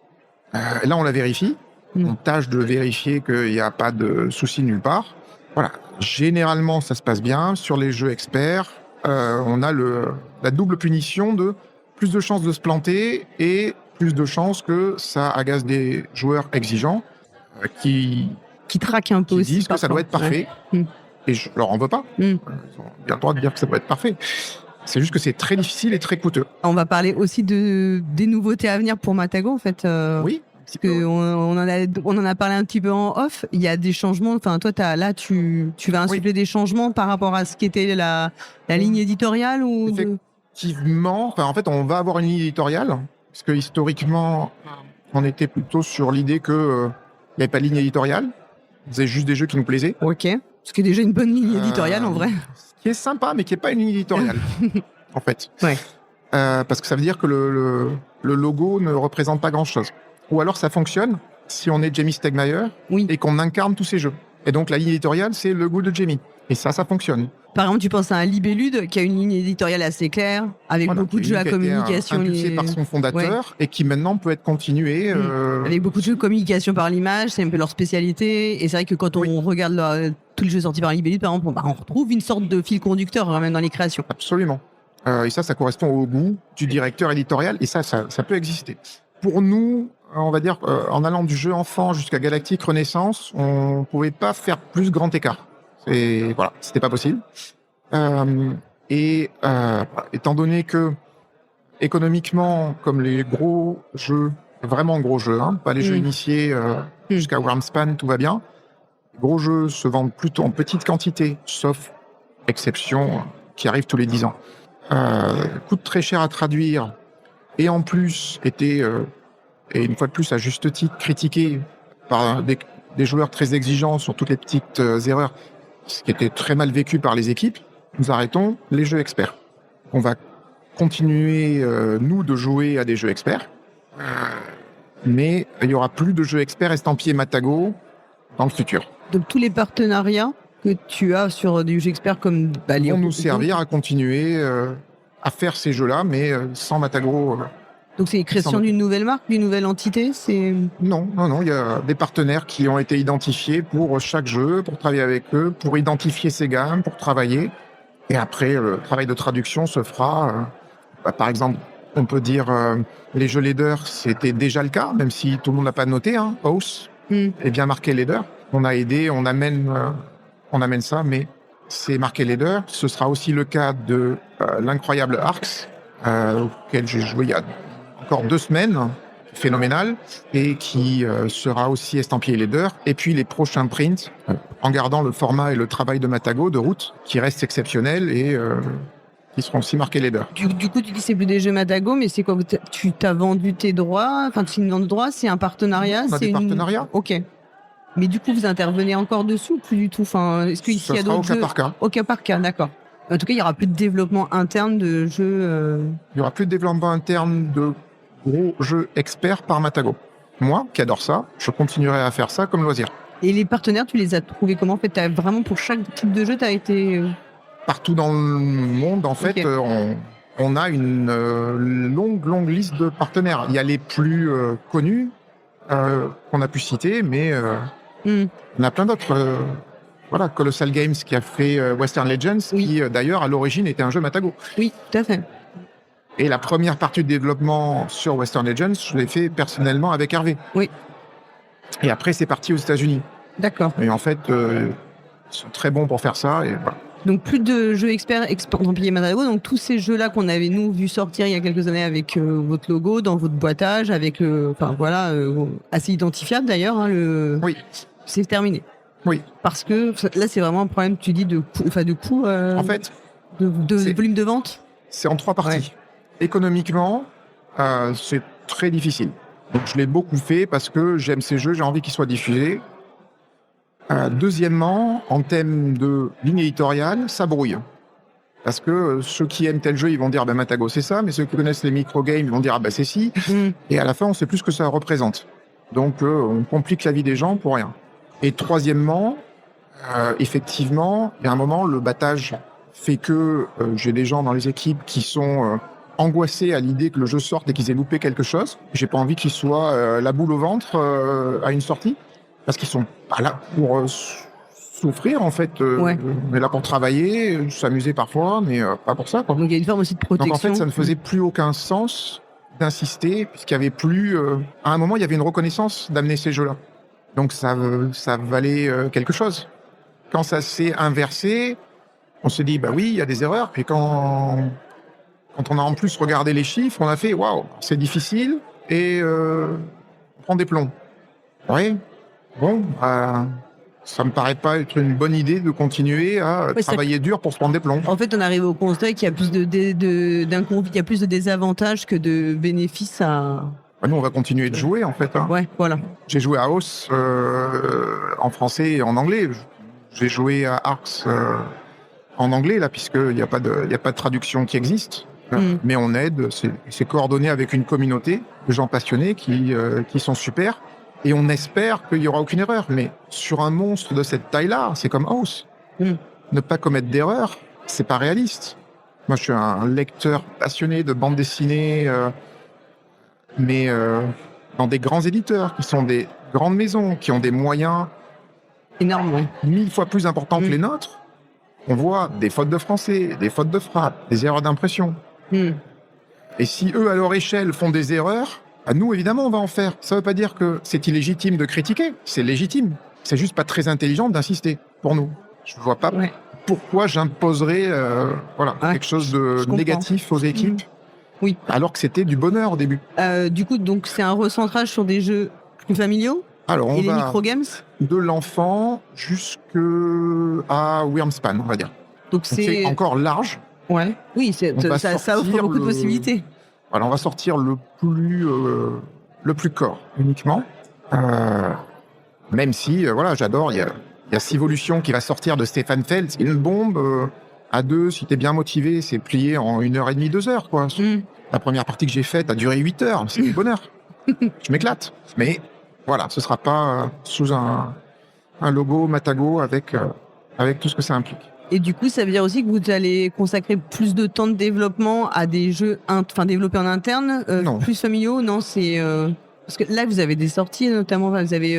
Speaker 3: Là, on la vérifie. On tâche de vérifier qu'il n'y a pas de souci nulle part. Voilà. Généralement, ça se passe bien. Sur les jeux experts, on a la double punition de plus de chances de se planter et plus de chances que ça agace des joueurs exigeants qui
Speaker 2: traquent un peu aussi.
Speaker 3: disent que ça doit être parfait.
Speaker 2: Ouais.
Speaker 3: Et je leur en veux pas. Ils ont bien le droit de dire que ça doit être parfait. C'est juste que c'est très difficile et très coûteux.
Speaker 2: On va parler aussi des nouveautés à venir pour Matago, en fait.
Speaker 3: Oui.
Speaker 2: Parce qu'on en a parlé un petit peu en off. Il y a des changements. Enfin, toi, tu vas insuffler des changements par rapport à ce qu'était la ligne éditoriale ou
Speaker 3: Effectivement. Enfin, en fait, on va avoir une ligne éditoriale. Parce que historiquement, on était plutôt sur l'idée qu'il n'y avait pas de ligne éditoriale. On faisait juste des jeux qui nous plaisaient.
Speaker 2: Ok. Ce qui est déjà une bonne ligne éditoriale, en vrai.
Speaker 3: Ce qui est sympa, mais qui n'est pas une ligne éditoriale, en fait.
Speaker 2: Ouais.
Speaker 3: Parce que ça veut dire que le logo ne représente pas grand-chose. Ou alors ça fonctionne si on est Jamie Stegmaier et qu'on incarne tous ces jeux. Et donc la ligne éditoriale, c'est le goût de Jamie. Et ça fonctionne.
Speaker 2: Par exemple, tu penses à un Libellude qui a une ligne éditoriale assez claire, avec beaucoup de jeux à communication.
Speaker 3: Impulsé par son fondateur et qui maintenant peut être continué.
Speaker 2: Avec beaucoup de jeux de communication par l'image, c'est un peu leur spécialité. Et c'est vrai que quand on regarde tous les jeux sortis par Libellude, par exemple, on retrouve une sorte de fil conducteur même dans les créations.
Speaker 3: Absolument. Et ça correspond au goût du directeur éditorial. Et ça peut exister. Pour nous, on va dire, en allant du jeu enfant jusqu'à Galactique Renaissance, on pouvait pas faire plus grand écart. Et voilà, c'était pas possible. Étant donné que économiquement, comme les gros jeux, vraiment gros jeux, pas les jeux initiés jusqu'à Wormspan, tout va bien. Les gros jeux se vendent plutôt en petite quantité, sauf exception qui arrive tous les 10 ans. Coûte très cher à traduire et en plus était et une fois de plus à juste titre critiqué par des joueurs très exigeants sur toutes les petites erreurs, ce qui était très mal vécu par les équipes. Nous arrêtons les jeux experts. On va continuer nous de jouer à des jeux experts, mais il y aura plus de jeux experts estampillés Matago dans le futur.
Speaker 2: Donc tous les partenariats que tu as sur des jeux experts comme
Speaker 3: vont nous servir à continuer à faire ces jeux-là, mais sans Matago.
Speaker 2: Donc c'est une création d'une nouvelle marque, d'une nouvelle entité,
Speaker 3: Non, il y a des partenaires qui ont été identifiés pour chaque jeu, pour travailler avec eux, pour identifier ces gammes, pour travailler. Et après, le travail de traduction se fera. Par exemple, on peut dire les jeux leader, c'était déjà le cas, même si tout le monde n'a pas noté. House est bien marqué leader. On a aidé, on amène ça, mais c'est marqué leader. Ce sera aussi le cas de l'incroyable Arx, auquel j'ai joué il y a encore 2 semaines, phénoménal, et qui sera aussi estampillé leader. Et puis les prochains prints, en gardant le format et le travail de Matago, de route, qui reste exceptionnel et qui seront aussi marqués leader.
Speaker 2: Du coup, tu dis c'est plus des jeux Matago, mais c'est quoi? Tu t'as vendu tes droits? Enfin, tu signes dans le droit, c'est un partenariat?
Speaker 3: On a des partenariats.
Speaker 2: Ok. Mais du coup, vous intervenez encore dessus ou plus du tout? Enfin, est-ce qu'il y a d'autres jeux?
Speaker 3: Au cas par cas.
Speaker 2: Au cas par cas, d'accord. En tout cas, il n'y aura plus de développement interne de jeux...
Speaker 3: Il n'y aura plus de développement interne de gros jeux experts par Matago. Moi, qui adore ça, je continuerai à faire ça comme loisir.
Speaker 2: Et les partenaires, tu les as trouvés comment? En fait, vraiment pour chaque type de jeu, tu as été...
Speaker 3: Partout dans le monde, en fait, on a une longue liste de partenaires. Il y a les plus connus qu'on a pu citer, mais on a plein d'autres. Voilà, Colossal Games qui a fait Western Legends, qui d'ailleurs à l'origine était un jeu Matago.
Speaker 2: Oui, tout à fait.
Speaker 3: Et la première partie de développement sur Western Legends, je l'ai fait personnellement avec Hervé.
Speaker 2: Oui.
Speaker 3: Et après, c'est parti aux États-Unis.
Speaker 2: D'accord.
Speaker 3: Et en fait, ils sont très bons pour faire ça. Et voilà.
Speaker 2: Donc plus de jeux experts estampillés Matago, donc tous ces jeux-là qu'on avait nous vu sortir il y a quelques années avec votre logo dans votre boîtage, avec assez identifiable d'ailleurs, hein,
Speaker 3: Oui.
Speaker 2: c'est terminé.
Speaker 3: Oui.
Speaker 2: Parce que là c'est vraiment un problème, tu dis de coût,
Speaker 3: En fait,
Speaker 2: de volume de vente.
Speaker 3: c'est en 3 parties. Économiquement, c'est très difficile. Donc je l'ai beaucoup fait parce que j'aime ces jeux, j'ai envie qu'ils soient diffusés. Deuxièmement, en termes de ligne éditoriale, ça brouille. Parce que ceux qui aiment tel jeu, ils vont dire Matago c'est ça, mais ceux qui connaissent les microgames, ils vont dire c'est si. Et à la fin, on sait plus ce que ça représente. Donc on complique la vie des gens pour rien. Et troisièmement, effectivement, il y a un moment, le battage fait que j'ai des gens dans les équipes qui sont angoissés à l'idée que le jeu sorte et qu'ils aient loupé quelque chose. J'ai pas envie qu'ils soient la boule au ventre à une sortie. Parce qu'ils sont pas là pour souffrir, en fait. On est là pour travailler, s'amuser parfois, mais pas pour ça, quoi.
Speaker 2: Donc il y a une forme aussi de protection.
Speaker 3: Donc en fait, ça ne faisait plus aucun sens d'insister, puisqu'il y avait plus... à un moment, il y avait une reconnaissance d'amener ces jeux-là. Donc ça valait quelque chose. Quand ça s'est inversé, on s'est dit, oui, il y a des erreurs. Puis quand on a en plus regardé les chiffres, on a fait, waouh, c'est difficile, et on prend des plombs. Oui. Bon, ça me paraît pas être une bonne idée de continuer à travailler dur pour se prendre des plombs.
Speaker 2: En fait, on arrive au constat qu'il y a plus il y a plus de désavantages que de bénéfices à...
Speaker 3: Nous, on va continuer de jouer, en fait.
Speaker 2: Ouais, voilà.
Speaker 3: J'ai joué à Hoss en français et en anglais. J'ai joué à Arx en anglais, là, puisqu'il n'y a pas de traduction qui existe. Mais on aide, c'est coordonné avec une communauté de gens passionnés qui sont super. Et on espère qu'il n'y aura aucune erreur. Mais sur un monstre de cette taille-là, c'est comme House. Ne pas commettre d'erreur, c'est pas réaliste. Moi, je suis un lecteur passionné de bande dessinée, mais dans des grands éditeurs, qui sont des grandes maisons, qui ont des moyens
Speaker 2: énormes,
Speaker 3: 1000 fois plus importants que les nôtres. On voit des fautes de français, des fautes de frappe, des erreurs d'impression. Et si eux, à leur échelle, font des erreurs... nous, évidemment, on va en faire. Ça ne veut pas dire que c'est illégitime de critiquer. C'est légitime. C'est juste pas très intelligent d'insister, pour nous. Je ne vois pas pourquoi j'imposerais quelque chose de négatif aux équipes.
Speaker 2: Oui.
Speaker 3: Alors que c'était du bonheur au début.
Speaker 2: Du coup, donc, c'est un recentrage sur des jeux plus familiaux.
Speaker 3: Alors,
Speaker 2: et les microgames
Speaker 3: de l'enfant jusqu'à Wyrmspan, on va dire.
Speaker 2: Donc c'est
Speaker 3: encore large.
Speaker 2: Ouais. Oui, ça offre beaucoup de possibilités.
Speaker 3: Voilà, on va sortir le plus core uniquement. Même si, j'adore. Il y a Civolution qui va sortir de Stefan Feld. C'est une bombe. À 2, si t'es bien motivé, c'est plié en 1h30, 2 heures, quoi. La première partie que j'ai faite a duré 8 heures. C'est du bonheur. Je m'éclate. Mais voilà, ce sera pas sous un logo Matago avec tout ce que ça implique.
Speaker 2: Et du coup, ça veut dire aussi que vous allez consacrer plus de temps de développement à des jeux développés en interne, plus familiaux. Non, c'est parce que là, vous avez des sorties, notamment, vous avez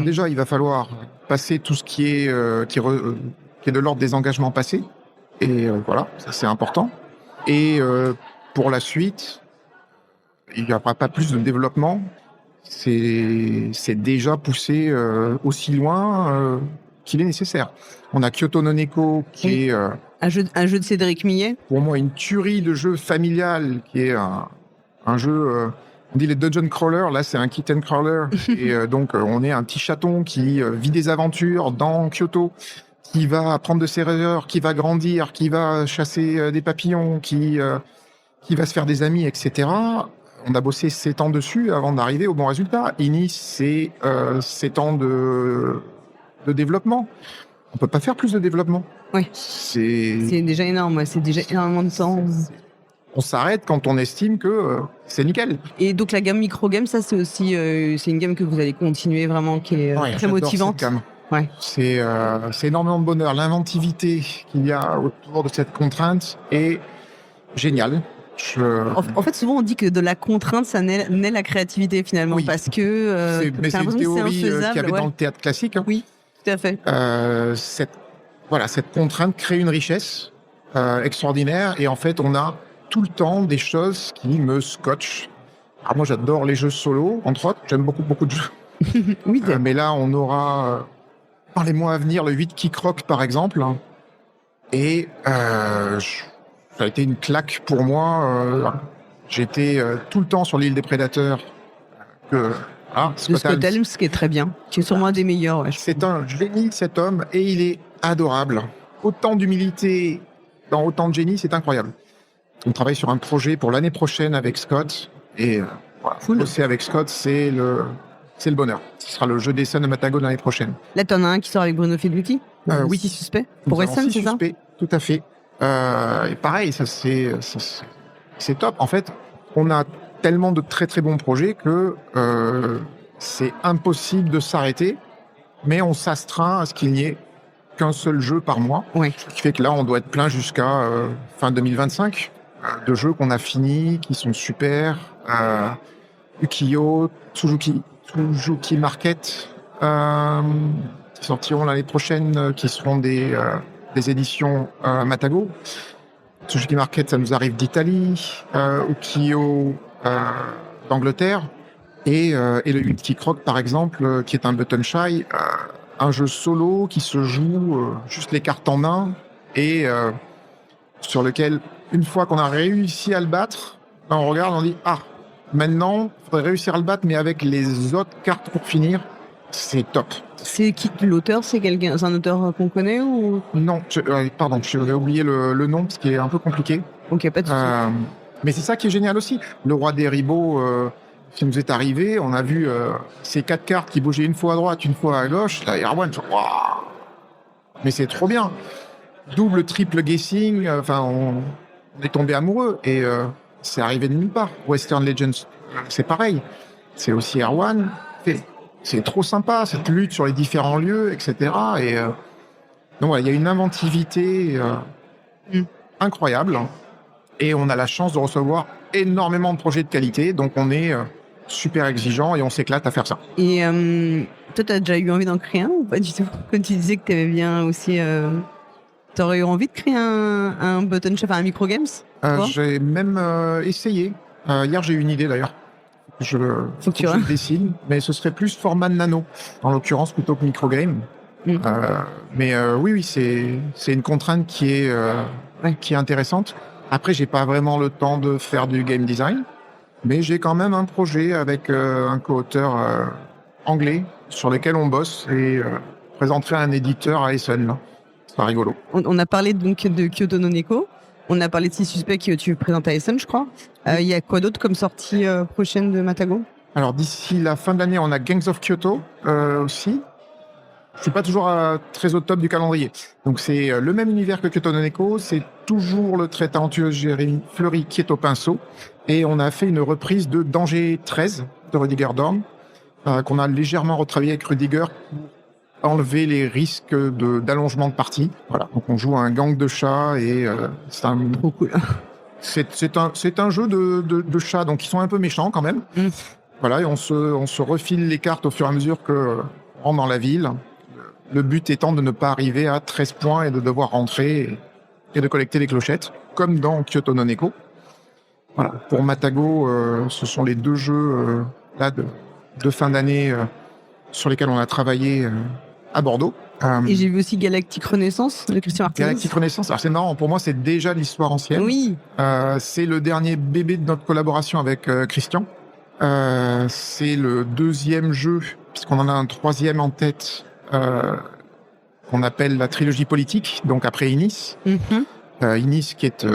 Speaker 3: déjà, il va falloir passer tout ce qui est de l'ordre des engagements passés. Et ça c'est important. Et pour la suite, il n'y aura pas plus de développement. C'est déjà poussé aussi loin qu'il est nécessaire. On a Kyoto no Neko qui est...
Speaker 2: un jeu de Cédric Millet.
Speaker 3: Pour moi, une tuerie de jeu familial qui est un jeu... on dit les dungeon crawlers, là c'est un kitten crawler. Et donc on est un petit chaton qui vit des aventures dans Kyoto, qui va apprendre de ses erreurs, qui va grandir, qui va chasser des papillons, qui va se faire des amis, etc. On a bossé 7 ans dessus avant d'arriver au bon résultat. Inis, c'est 7 ans de développement. On peut pas faire plus de développement.
Speaker 2: Oui. C'est déjà énorme, c'est déjà énormément de temps.
Speaker 3: On s'arrête quand on estime que c'est nickel.
Speaker 2: Et donc la gamme micro-game, ça c'est aussi c'est une gamme que vous allez continuer vraiment, qui est très motivante.
Speaker 3: Cette gamme. Ouais. C'est énormément de bonheur. L'inventivité qu'il y a autour de cette contrainte est géniale.
Speaker 2: En fait, souvent on dit que de la contrainte, ça naît la créativité finalement, parce que
Speaker 3: c'est une théorie qu'il y avait dans le théâtre classique. Hein.
Speaker 2: Oui, tout à fait.
Speaker 3: Cette contrainte crée une richesse extraordinaire, et en fait, on a tout le temps des choses qui me scotchent. Alors moi, j'adore les jeux solo, entre autres. J'aime beaucoup de jeux.
Speaker 2: Oui.
Speaker 3: Mais là, on aura, dans les mois à venir, le 8 Kick Rock, par exemple. Et ça a été une claque pour moi. J'étais tout le temps sur l'île des prédateurs.
Speaker 2: De Scott Helms, qui est très bien, qui est sûrement un des meilleurs. Ouais,
Speaker 3: c'est un génie, cet homme, et il est adorable. Autant d'humilité dans autant de génie, c'est incroyable. On travaille sur un projet pour l'année prochaine avec Scott, et bosser avec Scott, c'est le bonheur. Ce sera le jeu des scènes de Matago l'année prochaine.
Speaker 2: Là, t'en as un qui sort avec Bruno Feduti.
Speaker 3: Oui.
Speaker 2: Six suspects. Pour Essen, c'est ça?
Speaker 3: Tout à fait. Et pareil, ça c'est top. En fait, on a tellement de très très bons projets que c'est impossible de s'arrêter, mais on s'astreint à ce qu'il n'y ait qu'un seul jeu par mois.
Speaker 2: Ouais.
Speaker 3: Ce qui fait que là, on doit être plein jusqu'à fin 2025 de jeux qu'on a finis, qui sont super. Ukiyo, Tsuzuki Market, qui sortiront l'année prochaine, qui seront des éditions Matago. Tsuzuki Market, ça nous arrive d'Italie, Ukiyo d'Angleterre, et le Wiki Croc, par exemple, qui est un button shy, un jeu solo qui se joue juste les cartes en main, et sur lequel, une fois qu'on a réussi à le battre, on regarde, on dit « Ah, maintenant, il faudrait réussir à le battre, mais avec les autres cartes pour finir. » C'est top.
Speaker 2: C'est qui l'auteur? C'est un auteur qu'on connaît ou?
Speaker 3: Non, pardon, j'avais oublié le nom, ce qui est un peu compliqué.
Speaker 2: Ok, pas de souci.
Speaker 3: Mais c'est ça qui est génial aussi. Le roi des ribots, qui nous est arrivé, on a vu ces 4 cartes qui bougeaient une fois à droite, une fois à gauche. Là, Erwan, waouh, mais c'est trop bien. Double, triple guessing, on est tombé amoureux, et c'est arrivé de nulle part. Western Legends, c'est pareil. C'est aussi Erwan. C'est trop sympa, cette lutte sur les différents lieux, etc. Et donc voilà, il y a une inventivité incroyable. Et on a la chance de recevoir énormément de projets de qualité. Donc on est super exigeant et on s'éclate à faire ça.
Speaker 2: Et toi, tu as déjà eu envie d'en créer un ou pas du tout? Quand tu disais que tu aimais bien aussi... tu aurais eu envie de créer un button chef, un micro games?
Speaker 3: J'ai même essayé. Hier, j'ai eu une idée d'ailleurs. Je le dessine, mais ce serait plus format nano, en l'occurrence, plutôt que microgame. Mais oui, c'est une contrainte qui est intéressante. Après, j'ai pas vraiment le temps de faire du game design, mais j'ai quand même un projet avec un co-auteur anglais sur lequel on bosse, et présenterai un éditeur à Essen. C'est pas rigolo.
Speaker 2: On a parlé donc de Kyoto no Neko. On a parlé de 6 suspects que tu présentes à Essen, je crois. Il y a quoi d'autre comme sortie prochaine de Matago? Alors,
Speaker 3: d'ici la fin de l'année, on a Gangs of Kyoto aussi. Je suis pas toujours très au top du calendrier. Donc, c'est le même univers que Kyoto no Neko. C'est toujours le très talentueux Jérémy Fleury qui est au pinceau. Et on a fait une reprise de Danger 13 de Rudiger Dorn, qu'on a légèrement retravaillé avec Rudiger pour enlever les risques d'allongement de partie. Voilà. Donc on joue un gang de chats, et c'est trop cool. C'est un jeu de chats, donc ils sont un peu méchants quand même. Voilà, et on se refile les cartes au fur et à mesure que on rentre dans la ville. Le but étant de ne pas arriver à 13 points et de devoir rentrer et de collecter les clochettes, comme dans Kyoto no Neko. Voilà. Pour Matago, ce sont les 2 jeux là de fin d'année sur lesquels on a travaillé à Bordeaux.
Speaker 2: Et j'ai vu aussi Galactic Renaissance de Christian Martinez.
Speaker 3: Galactic Renaissance, alors c'est marrant, pour moi c'est déjà l'histoire ancienne.
Speaker 2: Oui.
Speaker 3: C'est le dernier bébé de notre collaboration avec Christian. C'est le 2e jeu, puisqu'on en a un 3e en tête, qu'on appelle la trilogie politique, donc après Inis. Inis qui est...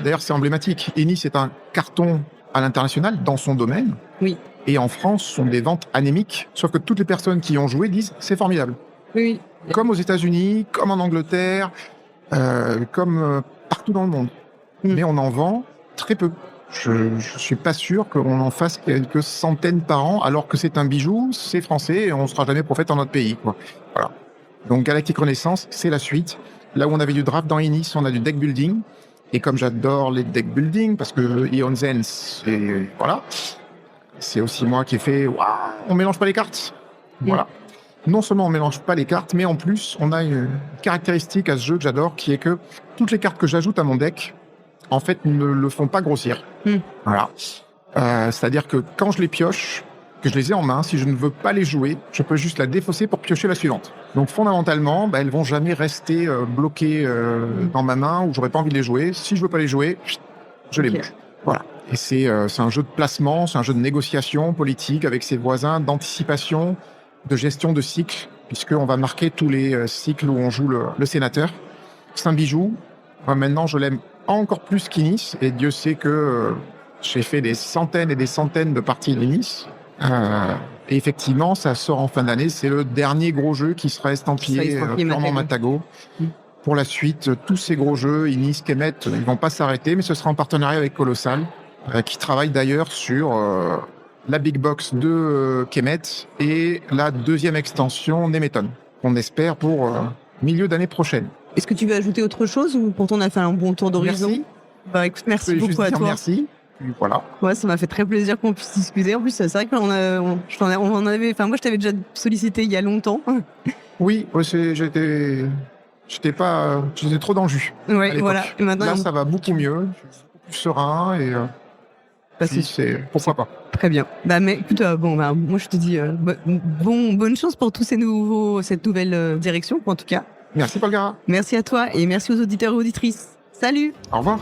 Speaker 3: d'ailleurs c'est emblématique. Inis est un carton à l'international dans son domaine.
Speaker 2: Oui.
Speaker 3: Et en France, ce sont des ventes anémiques, sauf que toutes les personnes qui y ont joué disent c'est formidable.
Speaker 2: Oui.
Speaker 3: Comme aux États-Unis, comme en Angleterre, comme partout dans le monde. Mais on en vend très peu. Je suis pas sûr qu'on en fasse quelques centaines par an, alors que c'est un bijou, c'est français, et on sera jamais prophète dans notre pays, quoi. Voilà. Donc Galactic Renaissance, c'est la suite. Là où on avait du draft dans Inis, on a du deck building. Et comme j'adore les deck building, parce que Ion Zen, c'est aussi moi qui ai fait on mélange pas les cartes. Voilà. Non seulement on mélange pas les cartes, mais en plus on a une caractéristique à ce jeu que j'adore, qui est que toutes les cartes que j'ajoute à mon deck, en fait, ne le font pas grossir. Voilà. C'est-à-dire que quand je les pioche, que je les ai en main. Si je ne veux pas les jouer, je peux juste la défausser pour piocher la suivante. Donc fondamentalement, elles vont jamais rester bloquées dans ma main où j'aurais pas envie de les jouer. Si je veux pas les jouer, je les bouge. Voilà. Et c'est un jeu de placement, c'est un jeu de négociation politique avec ses voisins, d'anticipation, de gestion de cycle, puisqu'on va marquer tous les cycles où on joue le sénateur. C'est un bijou. Maintenant, je l'aime encore plus qu'Inis, et Dieu sait que j'ai fait des centaines et des centaines de parties d'Inis. Et effectivement, ça sort en fin d'année. C'est le dernier gros jeu qui sera estampillé purement Matago. Pour la suite, tous ces gros jeux, Inis, Kemet, ils vont pas s'arrêter, mais ce sera en partenariat avec Colossal, qui travaille d'ailleurs sur la Big Box de Kemet et la deuxième extension Nemeton, qu'on espère pour milieu d'année prochaine.
Speaker 2: Est-ce que tu veux ajouter autre chose ou pour toi on a fait un bon tour d'horizon?
Speaker 3: Merci.
Speaker 2: Bah écoute, merci beaucoup à toi.
Speaker 3: Merci. Et voilà.
Speaker 2: Ouais, ça m'a fait très plaisir qu'on puisse discuter. En plus, c'est vrai qu'on on avait. Enfin, moi, je t'avais déjà sollicité il y a longtemps.
Speaker 3: Oui, j'étais trop dans le jus.
Speaker 2: Ouais, voilà. Et maintenant,
Speaker 3: là, ça va beaucoup mieux. Je suis beaucoup plus serein et pourquoi pas.
Speaker 2: Très bien. Bah, mais écoute, moi, je te dis bonne chance pour tous cette nouvelle direction, en tout cas.
Speaker 3: Merci, Paul Gara.
Speaker 2: Merci à toi et merci aux auditeurs et auditrices. Salut.
Speaker 3: Au revoir.